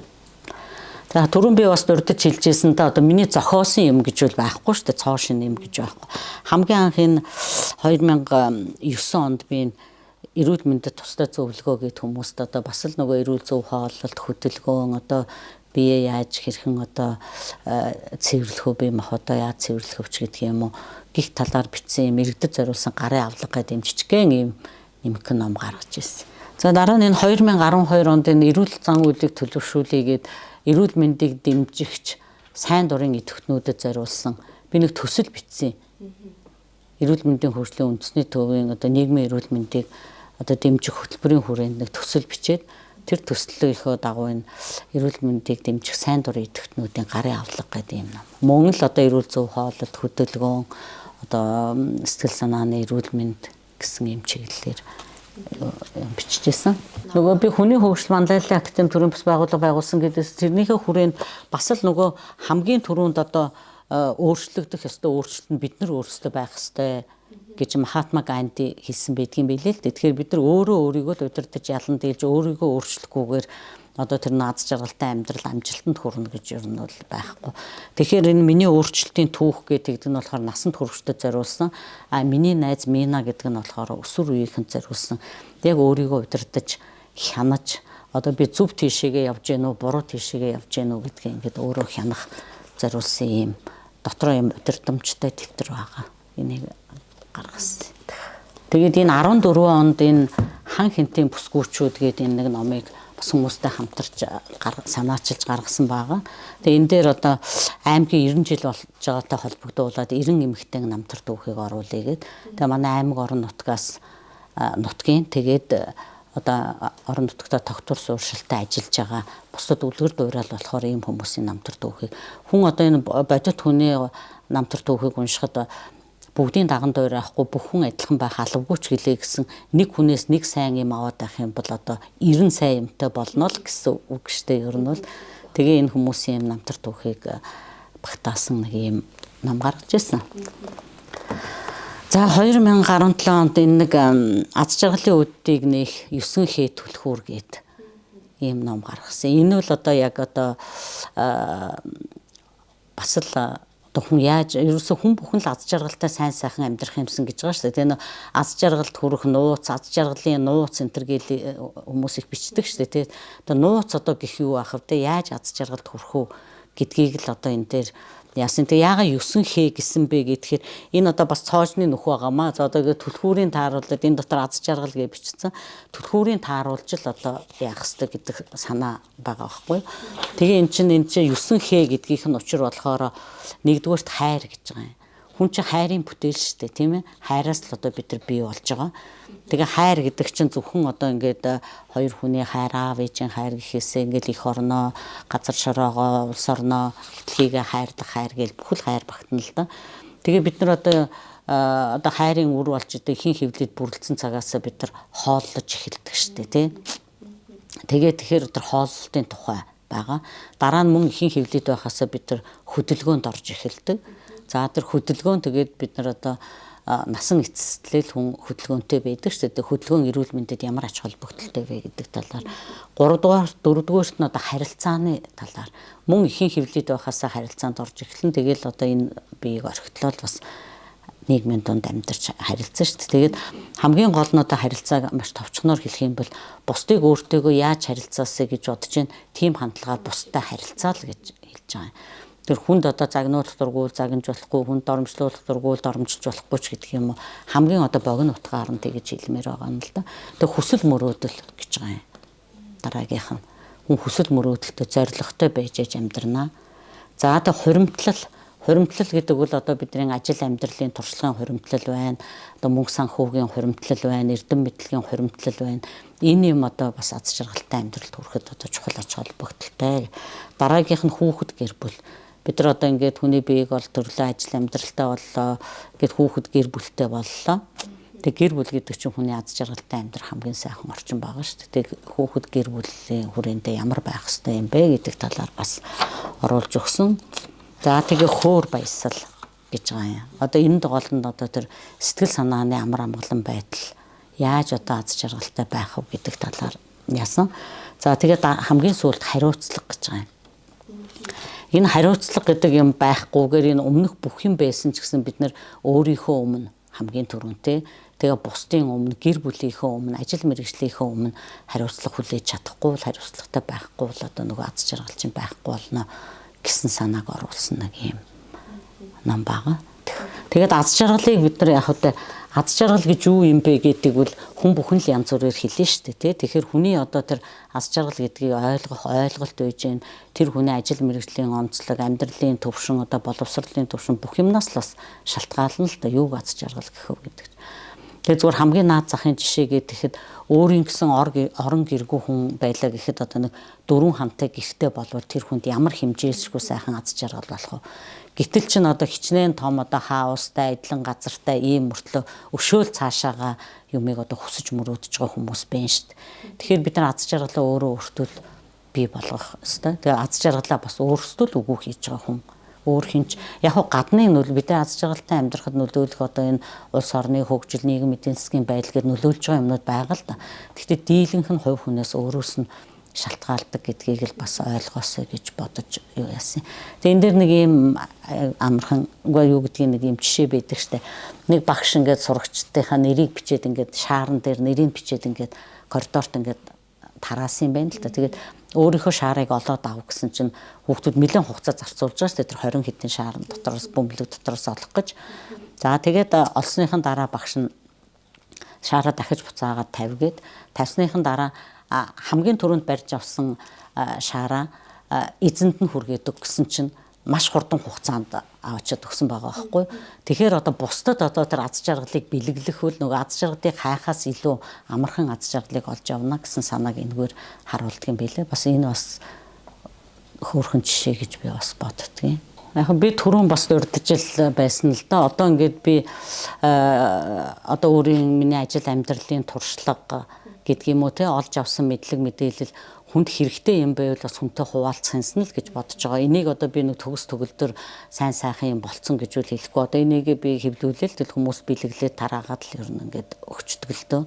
За түрүүн би бас дурдж хэлжсэн та одоо миний зохиосон юм гэж бол байхгүй шүү дээ. Цоо шин юм гэж байхгүй. Хамгийн анх энэ 2009 онд би эрүүл мэндэд тусдаа зөвлөгөө гээд хүмүүст одоо бас л нөгөө эрүүл зөв хооллолт хөдөлгөөн одоо бие яаж хэрхэн одоо цэвэрлэх үү бие махбодоо яаж цэвэрлэх вэ гэдэг юм уу гих талаар бичсэн юм иргэдэд зориулсан гарын авлага гэдэг юм жижигхэн юм нэмэх ном гаргаж ирсэн. За дараа нь энэ 2012 онд энэ эрүүл зан үйлийг төлөвшүүлээгээд эрүүл мэндийг дэмжигч сайн дурын идэвхтнүүдэд зориулсан би нэг төсөл бичсэн. Эрүүл мэндийн хөгжлийн үндэсний төвийн одоо нийгмийн эрүүл мэндийг одоо дэмжих хөтөлбөрийн хүрээнд нэг төсөл бичээд тэр төслийнхөө дагуу энэ эрүүл мэндийг дэмжих сайн дурын идэвхтнүүдийн гарын авлага гэдэг юм. Мөн л одоо эрүүл зөв хооллолт хөдөлгөөн одоо сэтгэл санааны эрүүл мэнд гэсэн юм чиглэлээр бичижсэн. Нөгөө би хүний хөгжил манлайлалын академи төрийн бас байгууллага байгуулсан гэдээс тэрнийхээ хүрээнд бас л нөгөө хамгийн түрүүнд одоо өөрчлөгдөх ёстой өөрчлөлт нь бид нар өөрсдөө байх ёстой гэж Махатма Ганди хэлсэн байдгийн билээ л дээ. Тэгэхээр бид нар өөрийгөө удирдах ялан дийлж өөрийгөө өөрчлөхгүйгээр одоо тэр наад жаргалтай амьдрал амжилтанд хүрнэ гэж ер нь бол байхгүй. Тэгэхээр энэ миний өөрчлөлтийн түүх гэдэг нь болохоор насанд хүрэгчдэд зориулсан. Миний найз Мина гэдэг нь болохоор өсвөр үеийнхэнд зориулсан. Яг өөрийгөө удирдах, хянаж одоо би зөв тийшээгээ явж гэнэ үү, буруу тийшээгээ явж гэнэ үү гэдгийг ингээд өөрөө хянах зориулсан юм дотроо юм удирдамжтай дэвтэр байгаа. Энийг гаргасан. Тэгээд энэ 14 онд энэ хан хинтийн бүсгүүчүүд гэдэг энэ нэг номыг бас хүмүүстэй хамтарч санаачилж гаргасан байгаа. Тэгээд энэ дээр одоо аймгийн 90 жил болж байгаатай холбогдуулаад 90 эмэгтэйн намтар дүүхийг оруулъя гээд. Тэгээд манай аймаг орон нутгаас нутгийн тэгээд одоо орон нутгата тогтвор суурьшилтай ажиллаж байгаа бусдад үлгэр дуурайл болохоор ийм хүмүүсийн намтар дүүхийг хүн одоо энэ бодит хүний намтар дүүхийг уншихад бүгдийн даган дуур авахгүй бүх хүн адилхан байх алавгүй ч гэлээ гэсэн нэг хүнээс нэг сайн юм аваад байх юм бол одоо 90 сайн юмтай болно л гэсэн үг штэ ер нь бол тэгээ энэ хүмүүсийн намтар дүүхийг багтаасан нэг юм ном гаргаж ирсэн. За 2017 онд энэ нэг аз жаргалын үддийг нэх 9 хээ түлхүүр гээд ийм ном гаргасан. Энэ бол одоо яг одоо бас л хүн яаж ерөөсө хүн бүхэн л аз жаргалтай сайн сайхан амьдрах юмсан гэж байгаа шүү дээ. Тэгээ аз жаргалд хүрэх нууц, аз жаргалын нууц энэ төр гэл хүмүүс их бичдэг шүү дээ. Тэгээ нууц одоо гэх юу ах вэ? Яаж аз жаргалд хүрэх үү гэдгийг л одоо энэ дээр яасан. Тэгээ яагаад 9 хээ гэсэн бэ гэхээр энэ одоо бас цоожны нөхөө байгаамаа. За одоо түлхүүрийн тааруулаад энэ дотор аз жаргал гэж бичсэн. Түлхүүрийн тааруулж л одоо яах ёстой гэдэг санаа байгаа байхгүй. Тэгээ эн чинь 9 хээ гэдгийнх нь учир болохоор нэгдүгээрт хайр гэж байгаа юм. Хүн чинь хайрын бүтээл шүү дээ, тийм ээ. Хайраас л одоо бид нар бий болж байгаа. Тэгээ хайр гэдэг чинь зөвхөн одоо ингээд хоёр хүний хайр, аав ээжийн хайр гэхээсээ ингээд их орноо, газар шороогоо, улс орноо, эхлэхийгээ хайрдаг хайр гээл бүхэл хайр багтана л да. Тэгээ бид нар одоо хайрын үр болж одоо ихэнх хөвлөд бүрлдсэн цагаасаа бид нар хооллож эхэлдэг шүү дээ, тийм. Тэгэхээр тэр хооллолтын тухай байгаа. Дараа нь мөн ихэнх хөвлөд байхасаа бид нар хөдөлгөөнд орж эхэлдэг. За тэр хөдөлгөөн тэгээд бид нар одоо насан эцэслэл хүн хөдөлгөөнтэй байдаг шүү дээ. Хөдөлгөөн эрүүл мэндэд ямар ач холбогдолтой вэ гэдэг талаар 3-р 4-р нь одоо харилцааны талаар мөн ихэнх хөвлөд байхасаа харилцаанд орж эхэлнэ. Тэгээл одоо энэ биеийг орхитлол бас нийгмийн дунд амьдарч харилцсан шүү дээ. Тэгээд хамгийн гол нь одоо харилцааг маш товчхоноор хэлэх юм бол бусдыг өөртөөгөө яаж харилцаасаа гэж бодож байна. Тим хандлагаар бусдад харилцаал гэж хэлж байгаа юм. Тэр хүнд одоо загнуулах дургуул загнаж болохгүй, хүнд доромжлуулах дургуул доромжилж болохгүй ч гэдэг юм уу. Хамгийн одоо богино утгаар нь тэгж хэлмээр байгаа юм л да. Тэг хүсэл мөрөөдөл гэж байгаа юм. Дараагийнх нь хүн хүсэл мөрөөдөлтөй зоригтой байж амьдрнаа. За тэг хуримтлал гэдэг бол одоо бидний ажил амьдралын туршлагын хуримтлал байна. Одоо мөнгө санхүүгийн хуримтлал байна, эрдэм мэдлэгийн хуримтлал байна. Энэ юм одоо бас аз жаргалтай амьдралд хүрэхэд одоо чухал ач холбогдолтой. Дараагийнх нь хүүхэд гэр бүл. Бид нар одоо ингээд хүний биеийг ол төрлөө ажил амьдралтай боллоо. Ингээд хүүхэд гэр бүлтэй боллоо. Тэг гэр бүл гэдэг чинь хүний аз жаргалтай амьдрах хамгийн сайхан орчин байгаа шүү дээ. Тэг хүүхэд гэр бүлийн хүрээндээ ямар байх ёстой юм бэ гэдэг талаар бас оруулж өгсөн. За тэгээ хөөр баясал гэж байгаа юм. Одоо энэ гол нь одоо тэр сэтгэл санааны амар амгалан байдал яаж одоо аз жаргалтай байх вэ гэдэг талаар яасан. За тэгээд хамгийн сүүлд хариуцлага гэж байгаа юм. Энэ хариуцлага гэдэг юм байхгүйгээр энэ өмнөх бүх юм байсан ч гэсэн бид нэр өөрийнхөө өмнө хамгийн түрүүнтэй тэгээ бусдын өмнө гэр бүлийнхээ өмнө ажил мэргэжлийнхээ өмнө хариуцлага хүлээж чадахгүй бол хариуцлагатай байхгүй бол одоо нөгөө аз жаргал чинь байхгүй болно гэсэн санааг оруулсан нэг юм ном байгаа. Тэгээд аз жаргалыг бид нар яг одоо аз жаргал гэж юу юм бэ гэдгийг бол хүн бүхэн л янз бүрээр хэлнэ шүү дээ. Тэгэхээр хүний одоо тэр аз жаргал гэдгийг ойлгох ойлголт үйж гэн тэр хүний ажил мэргэжлийн онцлог, амьдралын төвшин, одоо боловсролын төвшин бүх юмнаас л бас шалтгаална л да юуг аз жаргал гэх вэ гэдэг. Тэгээд зүгээр хамгийн наад захын жишээ гэхэд өөрийн гэсэн орон гэргүй хүн байлаа гэхэд одоо нэг 4 хамтай гэртэй болвол тэр хүнд ямар хэмжээсгүй сайхан аз жаргал болох вэ? Гэтэл ч н одоо хичнээн том одоо хаустай, эдлэн газартай ийм мөртлөө өшөөл цаашаага юмыг одоо хүсэж мөрөөдөж байгаа хүмүүс байна шүү дээ. Тэгэхээр бид нар аз жаргалаа өөрөө өөртөө бий болгох ёстой. Тэгээ аз жаргалаа бас өөрсдөө л үгүй хийж байгаа хүн өөр хинч яг гадны нөл бид нар аз жаргалтай амьдрахад нөлөөлөх одоо энэ улс орны хөгжил, нийгмийн эдийн засгийн байдал гэдээ нөлөөлж байгаа юмнууд байгаа л да. Гэхдээ дийлэнх нь хувь хүнээс өөрөөс нь шалтгаалдаг гэдгийг л бас ойлгоосой гэж бодож юу яасан. Тэгээ энэ дэр нэг юм амархан юу гэдгийг нэг юм жишээ байдаг штэ. Нэг багш ингээд сурагчдынхаа нэрийг бичээд ингээд шаарн дээр нэрийг бичээд ингээд коридорт ингээд тараасан юм байна л да. Тэгээд өөрийнхөө шаарыг олоод авах гэсэн чинь хүүхдүүд нэлээд хугацаа зарцуулж байгаа шүү дээ. Тэр 20 хэдэн шаарн дотроос бөмбөлөг дотроос олох гэж. За тэгээд олсныхан дараа багш нь шаараа дахиж буцаагаад тавьгээд тавьсныхан дараа хамгийн түрүүнд барьж авсан шаараа эзэнд нь хүргээд өгсөн чинь маш хурдан хугацаанд аваачаад өгсөн байгаа байхгүй. Тэгэхээр одоо бусдад одоо тэр аз жаргалыг бэлэглэх үл нөгөө аз жаргалыг хайхаас илүү амархан аз жаргалыг олж авна гэсэн санааг энэгээр харуулдаг юм билээ. Бас энэ бас хөөрхөн жишээ гэж би бас боддгийн. Яг би түрүүн бас урдчил байсан л да. Одоо ингээд би одоо өөрийн миний ажил амьдралын туршлага гэдэг юм уу те олж авсан мэдлэг мэдээлэл хүнд хэрэгтэй юм байвал бас хүнтэй хуваалцах юмсан л гэж бодож байгаа. Энийг одоо би нэг төгс төгөлдөр сайн сайхан юм болцсон гэж үл хэлэхгүй. Одоо энийг би хэвлүүлээл тэл хүмүүс бэлэглээд тараагаад л ер нь ингээд өгчдөг л дөө.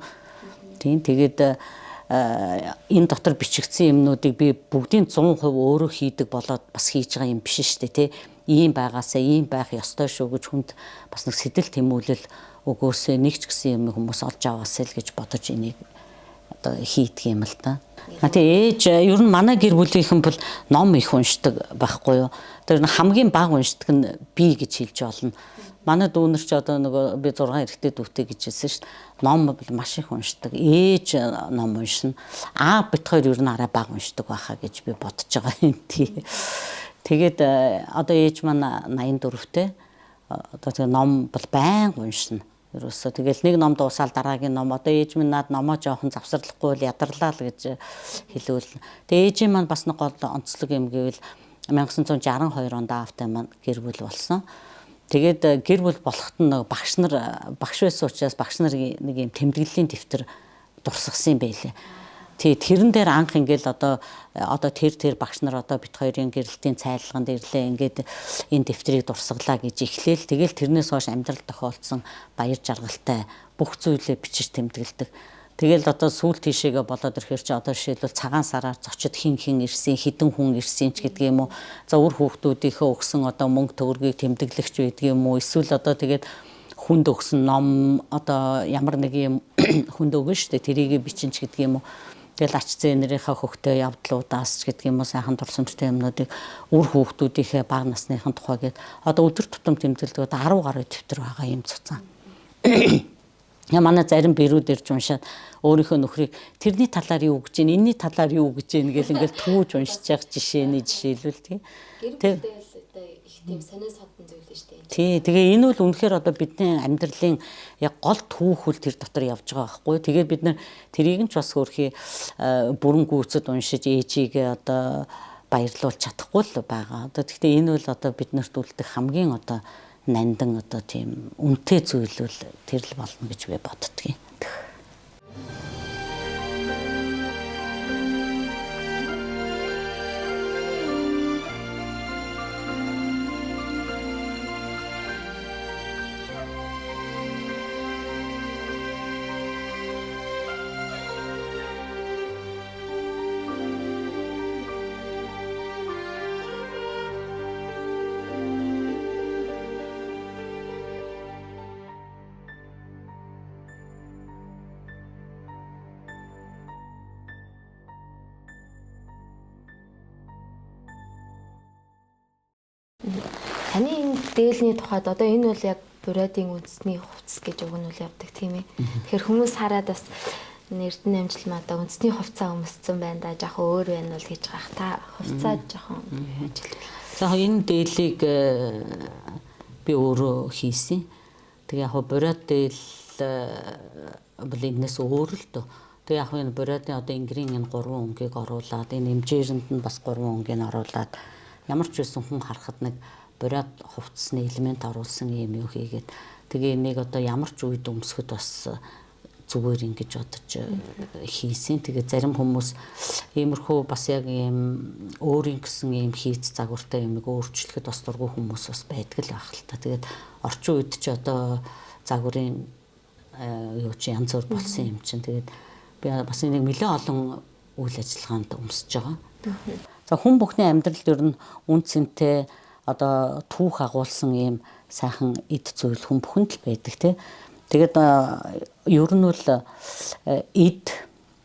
Тийм тэгээд энэ дотор бичигдсэн юмнуудыг би бүгдийн 100% өөрөө хийдэг болоод бас хийж байгаа юм биш шүү дээ те. Ийм байгаасаа ийм байх ёстой шүү гэж хүнд бас нэг сэтэл тэмүүлэл өгөөсөө нэг ч гэсэн юм хүмүүс олж аваасаа л гэж бодож энийг одоо хийдэг юм л да. Тэгээ ээж ер нь манай гэр бүлийнхэн бол ном их уншдаг байхгүй юу. Тэр хамгийн бага уншдаг нь би гэж хэлж болно. Манай дүүнер ч одоо нөгөө би 6 эрэгтэй дүүтэй гэж хэлсэн шүү дээ. Ном бол маш их уншдаг. Ээж ном уншина. Бит хоёр ер нь арай бага уншдаг байхаа гэж би бодож байгаа юм тий. Тэгээд одоо ээж маань 84-тэй. Одоо тэгээ ном бол байнга уншина. Ерөөсөө тэгэл нэг ном дуусаад дараагийн ном одоо ээж минь над номоо жоохон завсарлахгүй л ядарлаа л гэж хэлвэл. Тэгээ ээжийн маань бас нэг гол онцлог юм гэвэл 1962 онд аавтай маань гэр бүл болсон. Тэгээд гэр бүл болоход нь багш байсан учраас багш нар нэг юм тэмдэглэлийн дэвтэр дурсгасан юм байлээ. Тэрэн дээр анх ингээл одоо тэр багш нар одоо бит хоёрын гэрэлтийн цайлганд ирлээ ингээд энэ дэвтрийг дурсгалаа гэж эхлээл тэгэл тэрнээс хойш амьдрал тохиолдсон баяр жаргалтай бүх зүйлээ бичиж тэмдэглэдэг. Тэгэл одоо сүүл тийшээгээ болоод ирэхээр чи одоо жишээлбэл цагаан сараар зочид хин ирсэн хідэн хүн ирсэн ч гэдэг юм уу. За үр хүүхдүүдийнхээ өгсөн одоо мөнгө төгрөгийг тэмдэглэгч байдаг юм уу. Эсвэл одоо тэгээд хүнд өгсөн ном одоо ямар нэг юм хүнд өгнө шүү дээ. Тэрийг бичинч гэдэг юм уу. Тэгэл ач зээнэрийнхээ хөхтэй явдлуудаас ч гэдэг юм уу сайхан дурсамжтай юмнуудыг үр хүүхдүүдийнхээ бага насныхын тухай гээд одоо өдөр тутам тэмдэглэдэг 10 гаруй дэвтэр байгаа юм цуцаан. Манай зарим бэрүүд ирж уншаад өөрийнхөө нөхрийг тэрний талаар юу гэж гин энэний талаар юу гэж гин гэл ингээл түүж уншиж явах жишээний жишээлбэл тийм. Гэр бүлтэй их тийм сонин содон зүйл шүү дээ. Тий, тэгээ энэ бол үнэхээр одоо бидний амьдралын яг гол түүхүүл тэр дотор явж байгаа байхгүй. Тэгээд бид нэр тэрийг нь ч бас өөрхий бүрэн гүйцэд уншиж ээжигээ одоо баярлуулж чадахгүй л байгаа. Одоо гэхдээ энэ бол одоо биднэрт үлдэх хамгийн одоо нандан одоо тийм үнэтэй зүйл бол тэр л болно гэж би боддгийн. дээлний тухайд одоо энэ бол яг буриадын үндэсний хувцас гэж өгнөл явдаг тийм ээ. Тэгэхээр хүмүүс хараад бас Эрдэнэ амжилмаа одоо үндэсний хувцас өмссөн байна да жоохон өөр байна бол гэж гах та хувцас жоохон ажил. За энэ дээлийг би өөрөө хийсэн. Тэгээ яг буриад дээл бол энэс өөр л дөө. Тэгээ яг энэ буриадын одоо ингрийн энэ 3 өнгийг оруулаад энэ эмжээрэнд нь бас 3 өнгийг оруулаад ямар ч байсан хүн харахад нэг буриад хувцасны элемент оруулсан юм юу хийгээд тэгээ энийг одоо ямар ч үед өмсөхөд бас зүгээр ингэж бодож хийсэн. Тэгээ зарим хүмүүс иймэрхүү бас яг ийм өөрийн гэсэн ийм хийц загвартай юмыг өөрчлөхөд бас дургүй хүмүүс бас байдаг л байх л та. Тэгээд орчин үед ч одоо загварын юу чи янз бүр болсон юм чинь. Тэгээд би бас энийг нэлээд олон үйл ажиллагаанд өмсөж байгаа. За хүн бүхний амьдралд ер нь үн цэнтэй одоо түүх агуулсан ийм сайхан эд зүйл хүн бүхэнд л байдаг тий. Тэгээд ер нь бол эд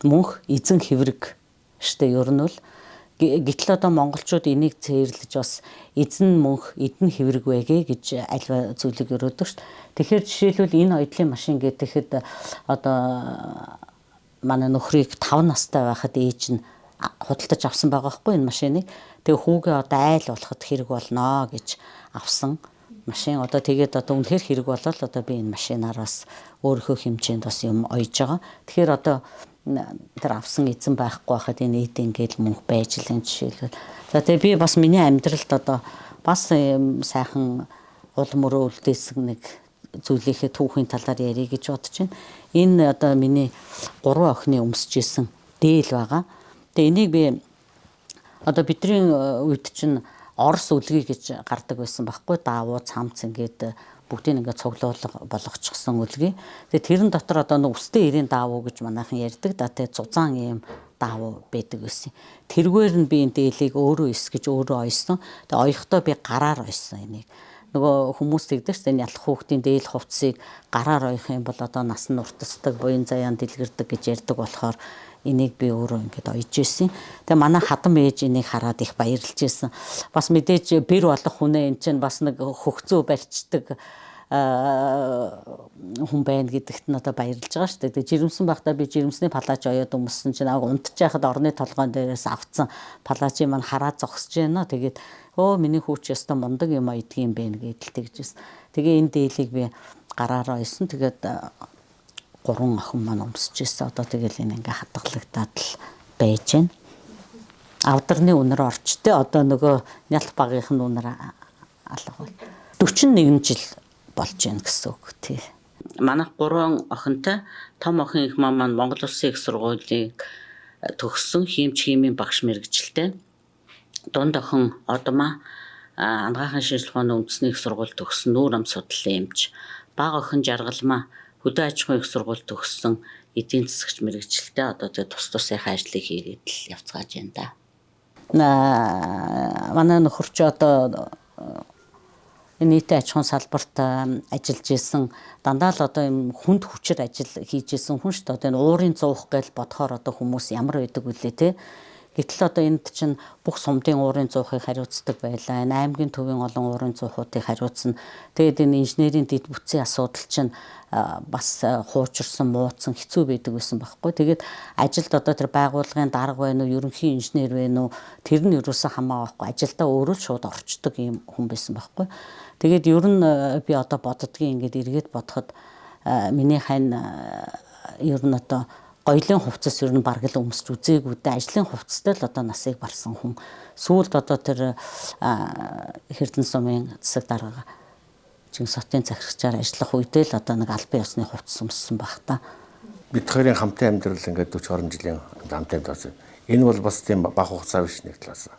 мөнх эзэн хэврэг штэ ер нь бол гэтэл одоо монголчууд энийг цээрлэж бас эзэн мөнх эдэн хэврэг байгээ гэж альва зүйлийг өрөөдөг штэ. Тэгэхээр жишээлбэл энэ оёдлын машин гэхэд одоо манай нөхрийг 5 настай байхад ээж нь худалдаж авсан байгаа хгүй энэ машиныг. Тэгээ хүүгээ одоо айл болоход хэрэг болно гэж авсан машин. Одоо тэгээд одоо үнэхээр хэрэг болол одоо би энэ машинаар бас өөрийнхөө хэмжээнд бас юм ойж байгаа. Тэгэхээр одоо тэр авсан эзэн байхгүй байхад энэ эд ингээл мөнх байж л энэ жишээлбэл. За тэгээ би бас миний амьдралд одоо бас сайхан улам өрөө үлдээсэн нэг зүйлийнхээ түүхийн талаар ярих гэж бодож байна. Энэ одоо миний 3 охины өмсөж исэн дээл байгаа. Тэгээ энийг би одоо бидний үед чинь Орос үлгий гэж гардаг байсан байхгүй даавуу цамц ингээд бүгдийг ингээд цуглуулга болгочихсон үлгий. Тэгээ тэрэн дотор одоо нэг үстэй ирийн даавуу гэж манайхан ярьдаг да тэгээ зузаан ийм даавуу байдаг байсан. Тэргээр нь би энэ дээлийг өөрөө эсгэж өөрөө ойсон. Тэгээ оёхдоо би гараар ойсон энийг. Нөгөө хүмүүс тэгдэг чинь ялах хүүхдийн дээл хувцсыг гараар ойх юм бол одоо нас нь уртасдаг, буян заяан дэлгэрдэг гэж ярьдаг болохоор энийг би өөрөө ингээд ойж ирсэн. Тэгээ манай хадам ээж энийг хараад их баярлж ирсэн. Бас мэдээж бэр болох хүнээ эн чинь бас нэг хөхцөө барьцдаг хүн байна гэдэгт нь одоо баярлж байгаа шүү дээ. Тэгээ жирэмсэн байхдаа би жирэмсний палаж оёод өмссөн чинь унтж яхад орны толгойн дээрээс авцсан палажийн маань хараад зогсож байна. Тэгээд өө миний хүүч ястаа мундаг юм ойдгийн юм бэ гэдэл тэгжсэн. Тэгээ энэ дээлийг би гараараа ойсон. Тэгээд 3 охин маань өмсөж ирсэн. Одоо тэгэл энэ ингээ хадгалагдаад л байж байна. Авдарны үнэр орчтой. Одоо нөгөө нялх багийнх нь үнэр алга бол 41 жил болж байна гэсэн үг тий. Манайх 3 охинтой том охин их маань Монгол Улсын их сургуулийг төгссөн хиймч химийн багш мэргэжилтэй. Дунд охин Одмаа анагаахын шинжилгээ ухааны үндэсний их сургууль төгссөн нүүр ам судлалын эмч. Бага охин Жаргалмаа хөдөө аж ахуйн их сургууль төгссөн эдийн засагч мэргэжилтэй. Одоо тэгээ тус тусынхаа ажлыг хийгээд л явцгааж байна да. Манай нөхөр ч одоо нийтийн аж ахуйн салбарт ажиллаж исэн дандаа л одоо юм хүнд хүчээр ажил хийж исэн хүн шүү дээ. Одоо энэ уурын зуух гэж бодохоор одоо хүмүүс ямар байдаг вүлээ те. Гэтэл одоо энд чинь бүх сумдын уурын зуухыг хариуцдаг байлаа. Энэ аймгийн төвийн олон уурын зуухуудыг хариуцна. Тэгээд энэ инженерийн дэд бүтцийн асуудал чинь бас хуучирсан, мууцсан, хэцүү байдаг байсан байхгүй. Тэгээд ажилд одоо тэр байгууллагын дарга байна уу, ерөнхий инженер байна уу, тэр нь ерөөсөө хамаагүй байхгүй. Ажилдаа өөрөө л шууд орчдөг юм хүн байсан байхгүй. Тэгээд ер нь би одоо боддгийн ингээд эргээд бодоход миний хань ер нь одоо гоёлын хувцас ер нь бараг л өмсч үзээгүй дээ. Ажлын хувцастай л одоо насыг барсан хүн. Сүүлд одоо тэр Эрдэнэ сумын засаг дарга Чингис хотын захирагчаар ажиллах үедээ л одоо нэг албан ёсны хувцас өмссөн байх та. Бид хоёрын хамтын амьдрал ингээд 40 20 жилийн хамтын тооцоо. Энэ бол бас тийм бага хугацаа биш нэг талаас.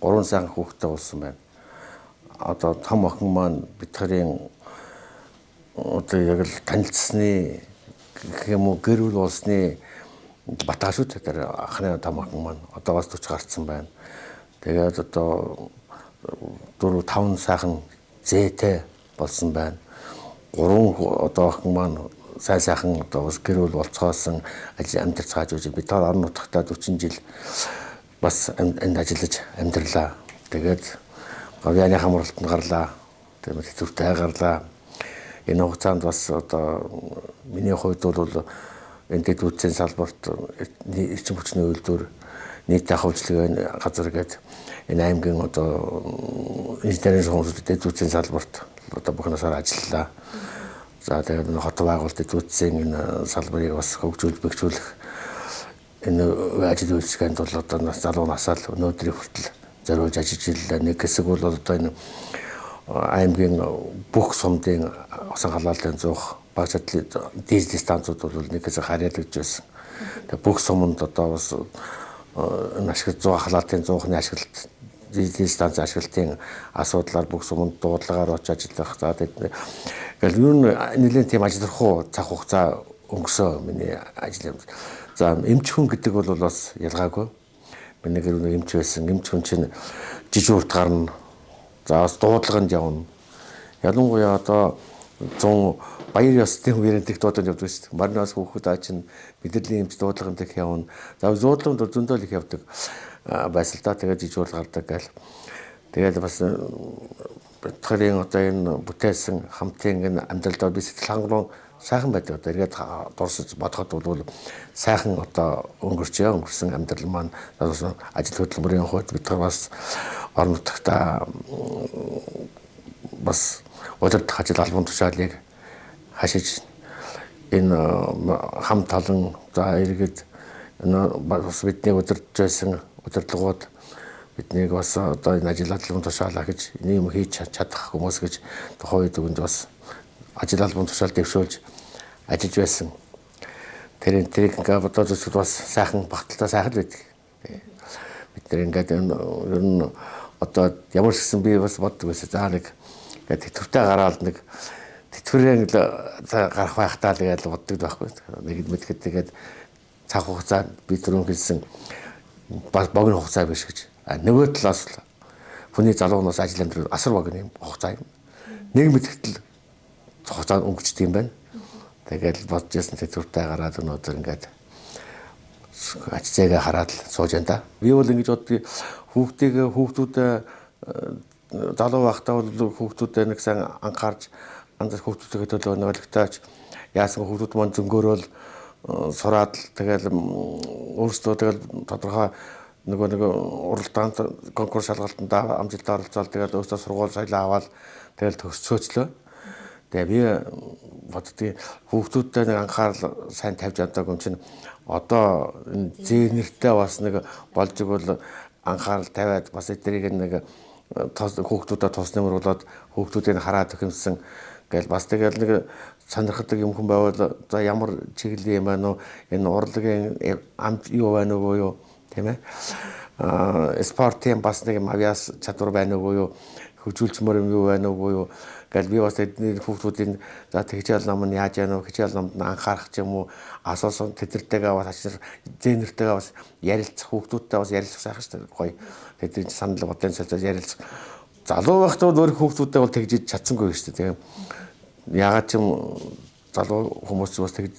3 сайхан хүүхэдтэй болсон байна. Одоо том охин маань бид хоёрын одоо яг л танилцсны гэх юм уу гэр бүл болсны батаа шүү дээ. Тэр анхны том охин маань одоо бас 40 гарцсан байна. Тэгээд одоо 4 5 сайхан зээтэй болсон байна. 3 одоо охин маань сайхан одоо бас гэр бүл болцоосон амьдрал цааж үгүй. Бид таар орон нутгатаа 40 жил бас энд ажиллаж амьдралаа. Тэгээд говьяаны хамралтанд гарлаа. тийм тэтгэвртэй гарлаа. Энэ хугацаанд бас одоо миний хувьд бол энэ дэд үтсийн салбарт эрчим хүчний үйлдвэр нийт хөгжлөгийн газар гээд энэ аймгийн одоо инженерийн сургуулиуд дэд үтсийн салбарт одоо бүх насаар ажиллалаа. За тэгээд хот байгуулалт дэд үтсийн энэ салбарыг бас хөгжүүл бэхжүүлэх энэ ажил үйлчлэгэнд бол одоо залуу насаал өнөөдрийн хүртэл зориулж ажиллаж ирлээ. Нэг хэсэг бол одоо энэ аймгийн бүх сумдын усан халаалтын зуух баг чадлын дизель станцууд бол нэг хэсэг харьяалагдж байсан. Тэгээ бүх сумд одоо бас энэ ашиглаж зуух халаалтын зуухны ашиглалт дизель станцын ашиглалтын асуудлаар бүх сумд дуудлагаар очиж ажиллах. За тэгээд юу нэлийн тийм ажиллахгүй цаг хугацаа өнгөрсөн миний ажил юм. За эмч хүн гэдэг бол бас ялгаагүй. Миний гэр нэг эмч байсан. Эмч хүн чинь жижиг урт гарна. За бас дуудлаганд явна. Ялангуяа одоо 100 баяр ёсны үеэрэнтэх дуудлага явдаг шүү дээ. Марнаас хүүхэд чинь мэдрэлийн эмч дуудлаганд их явна. За зуудланд зөндөл их явдаг байсан л да. Тэгээд жижиг урт гардаг гэл. Тэгээд бас бэтгэрийн одоо энэ бүтээсэн хамтын энэ амьдралдаа би сэтгэл хангалуун сайхан байдаг. Одоо эргээд дурсаж бодоход бол сайхан одоо өнгөрсөн амьдрал маань ажил хөдөлмөрийн хувьд бид бас орон нутагта бас удирдах ажил албан тушаалыг хашиж энэ хамт олон за эргээд бас бидний удирдах байсан удирдлагууд биднийг бас одоо энэ ажил албан тушаалаа гэж энэ юм хийж чадах хүмүүс гэж тухайн үед өгөнд бас ажил албан тушаал дэвшүүлж ажиллаж байсан. Тэрийг ингээд бодож үзвэл бас сайхан багталтай сайхан байдаг. Бид нэр ингээд ер нь одоо ямар ч гэсэн би бас боддог байсан. За нэг ингээд тэтгэвртэй гараад нэг тэтгэврийн гарах байхтаа л гэж боддог байхгүй. Нэг мэдхэд тэгээд цаг хугацаанд би түрүүн хэлсэн бас богино хугацаа биш гэж. Нөгөө талаас хүний залуунаас ажил амьдрал асар богино юм хугацаа юм. Нэг мэдхэд хугацаа өнгөрчдөг юм байна. Тэгээд бодож ясна тэтгэвртэй гараад өнөөдөр ингээд ачцээгээ хараад сууж байна да. Би бол ингэж боддгийг хүүхдүүдээ залуу байхдаа бол хүүхдүүдээ нэг сайн анхаарч янз хүүхдүүдээ төлөө нойлогтойч яасан хүүхдүүд маань зөнгөөрөөл сураад тэгэл өөрсдөө тэгэл тодорхой нэг уралдаанд конкурс шалгалтанд амжилтаар оролцоод тэгэл өөрсдөө сургууль соёлоо аваад тэгэл төгсцөөчлөө. Тэгээ би боддгийг хүүхдүүдтэй нэг анхаарал сайн тавьж чаддаг юм чинь одоо энэ зээнэртэй бас нэг болж игэл анхаарал тавиад бас эднийг нэг хүүхдүүдэд тус нэмэр болоод хүүхдүүдийг хараад өгсөн гэл бас тэгэл нэг сонирхдаг юм хүн байвал за ямар чиглэл юм байна уу энэ урлагийн амт юу байна уу юу тийм ээ спортын бас нэг юм авиас чадвар байна уу юу хөгжүүлчмөр юм юу байна уу юу гэл би бас эдний хүүхдүүдийн за тэгжэл ном нь яаж яана вэ хичээл номд анхаарах ч юм уу асуусан тэдэртэйгээ бас ачаар зээнэртэйгээ бас ярилцах хүүхдүүдтэй бас ярилцах сайхан шүү дээ гоё тэдний санал бодлын солиод ярилцах залуу байхдаа бол өөр хүүхдүүдтэй бол тэгж чадсангүй шүү дээ тийм ягаад ч юм залуу хүмүүс бас тэгж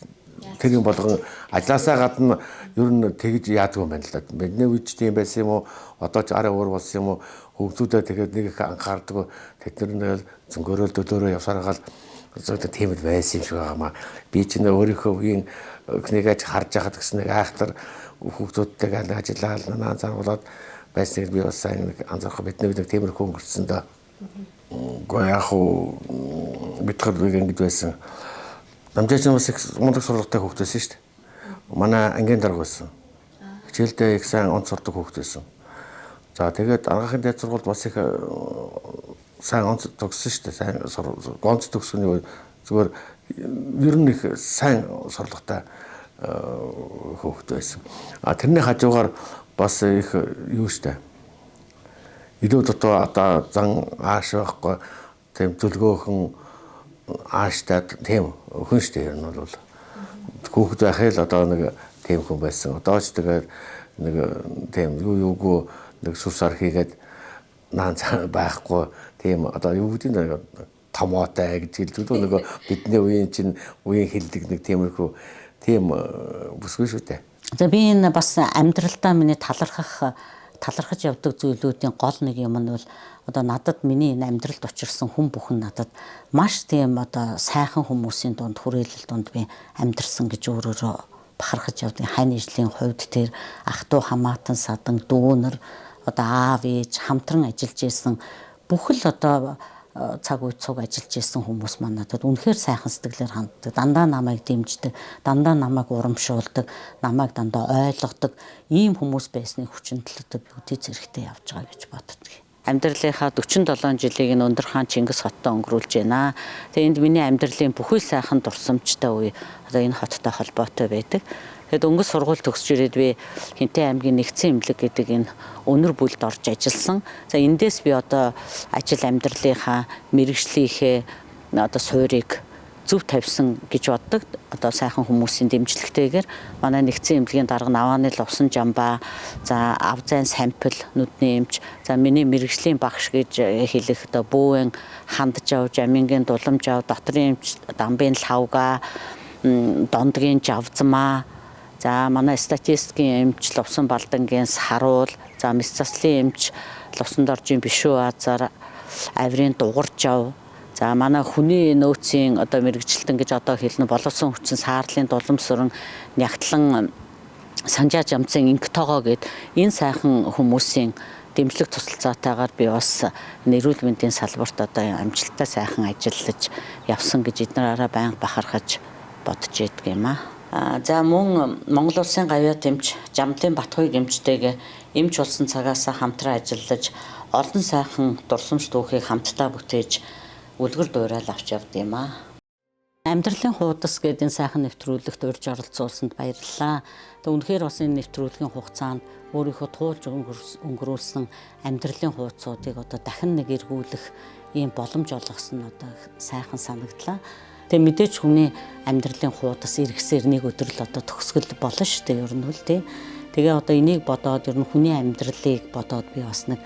тэр юм болгон ажилласаа гадна ер нь тэгж яадаг юм байна л да бидний үед тийм байсан юм уу одоо ч арай өөр болсон юм уу хүүхдүүдэд тэгээд нэг их анхаардаг тэд нар зөнгөөрөөл дөлөөрөө явсараагаал зөвхөн тийм л байсан юм шиг байгаамаа би ч нэ өөрийнхөө үеийн книгаж харж байхад гэсэн нэг айхтар хүүхдүүдтэйгээ ажиллаад анзааруулаад байсныг би бас сайн нэг анзаарах бидний нэг тиймэрхүү өнгөрсөн да гоо яг уу битгэл ингэж байсан намжаач бас их мундаг сургалттай хүүхд байсан шүү дээ манай ангийн дарга байсан хичээлдээ их сайн онц сурдаг хүүхд байсан. За тэгээд анхны дээд сургуульд бас их сайн онц төгссөн шүү дээ. Сайн гонц төгсгөний зүгээр ер нь их сайн сурлагатай хүүхэд байсан. Тэрний хажуугаар бас их юу шүү дээ. Илүү дотоо одоо зан ааш байхгүй тийм төлгөөхөн ааштай тийм хүн шүү дээ. Ер нь бол хүүхэд байхад одоо нэг тийм хүн байсан. Одоо ч тэгээд нэг тийм юугүй нэг сүсар хийгээд наан байхгүй тийм одоо юу гэдэг нь томоотой гэж хэлдэг нөгөө бидний үеийн чинь үеийн хэлдэг нэг тиймэрхүү тийм бүсгүй шүү дээ. За би энэ бас амьдралдаа миний талархах талархаж явдаг зүйлүүдийн гол нэг юм нь бол одоо надад миний энэ амьдралд учирсан хүн бүхэн надад маш тийм одоо сайхан хүмүүсийн дунд хүрээлэл дунд би амьдарсан гэж өөрөөрөө бахархаж явдаг. Хань ижлийн хувьд тэр ах トゥ хамаатан садан дүүнэр одоо аав ээж хамтран ажиллаж исэн бүхэл одоо цаг үе цуг ажиллаж исэн хүмүүс маань надад үнэхээр сайхан сэтгэлээр ханддаг. Дандаа намайг дэмждэг, дандаа намайг урамшуулдаг, намайг дандаа ойлгодог ийм хүмүүс байсны хүчин төлөө би үдий зэрэгтэй явж байгаа гэж боддог. Амьдралынхаа 47 жилийг нь Өндөр хаан Чингис хоттой өнгөрүүлж байна. Тэгээ энд миний амьдралын бүхэл сайхан дурсамжтай үе одоо энэ хоттой холбоотой байдаг. Тэгэд өнгөс сургууль төгсөж ирээд би Хинтээ аймгийн нэгдсэн эмнэлэг гэдэг энэ өнөр бүлд орж ажилласан. За эндээс би одоо ажил амьдралынхаа мэрэгжлийнхээ одоо суурийг зөв тавьсан гэж боддог. Одоо сайхан хүмүүсийн дэмжлэгтэйгээр манай нэгдсэн эмнэлгийн дарга Навааны Лувсан Жамбаа, за Авзайн Сампил нүдний эмч, за миний мэрэгжлийн багш гэж хэлэх одоо Бүүэн Ханджав, Жамингийн Дуламжав, доторын эмч Дамбын Лавга, Дондгийн Жавзмаа, за манай статистикийн эмч Лувсан Балдангийн Саруул, за мэс заслын эмч Лувсан Доржийн Бишүү Азар, Аврын Дугаржав, за манай хүний нөөцийн одоо мэрэгчлэлтэн гэж одоо хэлнэ боловсон хүчин Саарлын Дуламсран, Нягтлан Санжаа Жамцын Инктогоо гэд энэ сайхан хүмүүсийн дэмжлэг тусалцаатайгаар би бас эрүүл мэндийн салбарт одоо амжилттай сайхан ажиллаж явсан гэж эднэраараа байнга бахархаж бодож ядг юм аа. За мөн Монгол Улсын гавьяат эмч Жамлын Батхуйг эмчтэйгээ эмч улсын цагаас хамтран ажиллаж олон сайхан дурсамж түүхийг хамтдаа бүтээж үлгэр дуурайл авч явд юм аа. Амьдралын хуудас гэдэг энэ сайхан нэвтрүүлэгт урьж оролцуулсанд баярлалаа. Тэг үнэхээр бас энэ нэвтрүүлгийн хугацаанд өөрийнхөө туулж өнгөрүүлсэн амьдралын хуудсуудыг одоо дахин нэг эргүүлэх ийм боломж олгосон нь одоо сайхан санагдлаа. Тэгээ мэдээж хүний амьдралын хуудас эргэсээр нэг өдөр л одоо төгсгөл болно шүү дээ ер нь үл тий. Тэгээ одоо энийг бодоод ер нь хүний амьдралыг бодоод би бас нэг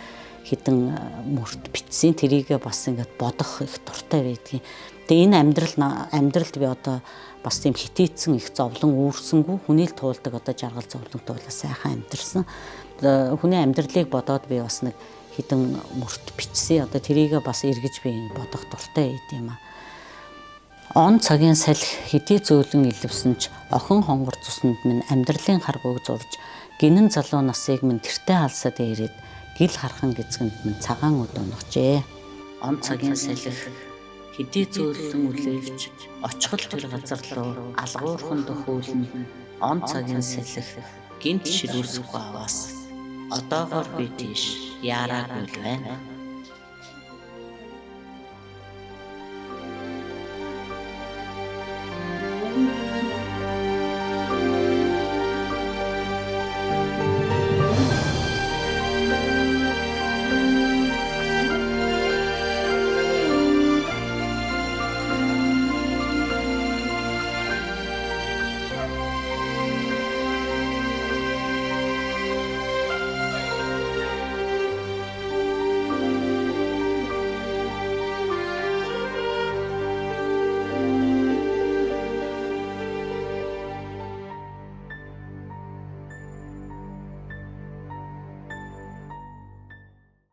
хідэн мөрт битсэн тэрийгээ бас ингээд бодох их дуртай байдгийн. Тэгээ энэ амьдралд би одоо бас тийм хитээцсэн их зовлон үүрсэнгүү хүний л туулдаг одоо жаргал зовлонтой сайхан амьдэрсэн. Хүний амьдралыг бодоод би бас нэг хідэн мөрт битсэн одоо тэрийгээ бас эргэж би бодох дуртай байд юм аа. Он цагийн салхи хэдий зөөлөн илвсэн ч охин хонгор цуснд минь амьдралын харгууг зурж гинэн залуу насыг минь тэртээ алсаад ирээд гил хархан гизгэнд минь цагаан өд унагчээ. Он цагийн салхи хэдий зөөлөн үлэвч очихл тэр газар руу алгуурхан дөхөөлн он цагийн салхи гинт ширүүсгүй аваас одоогоор би тийш яараагүй л байна.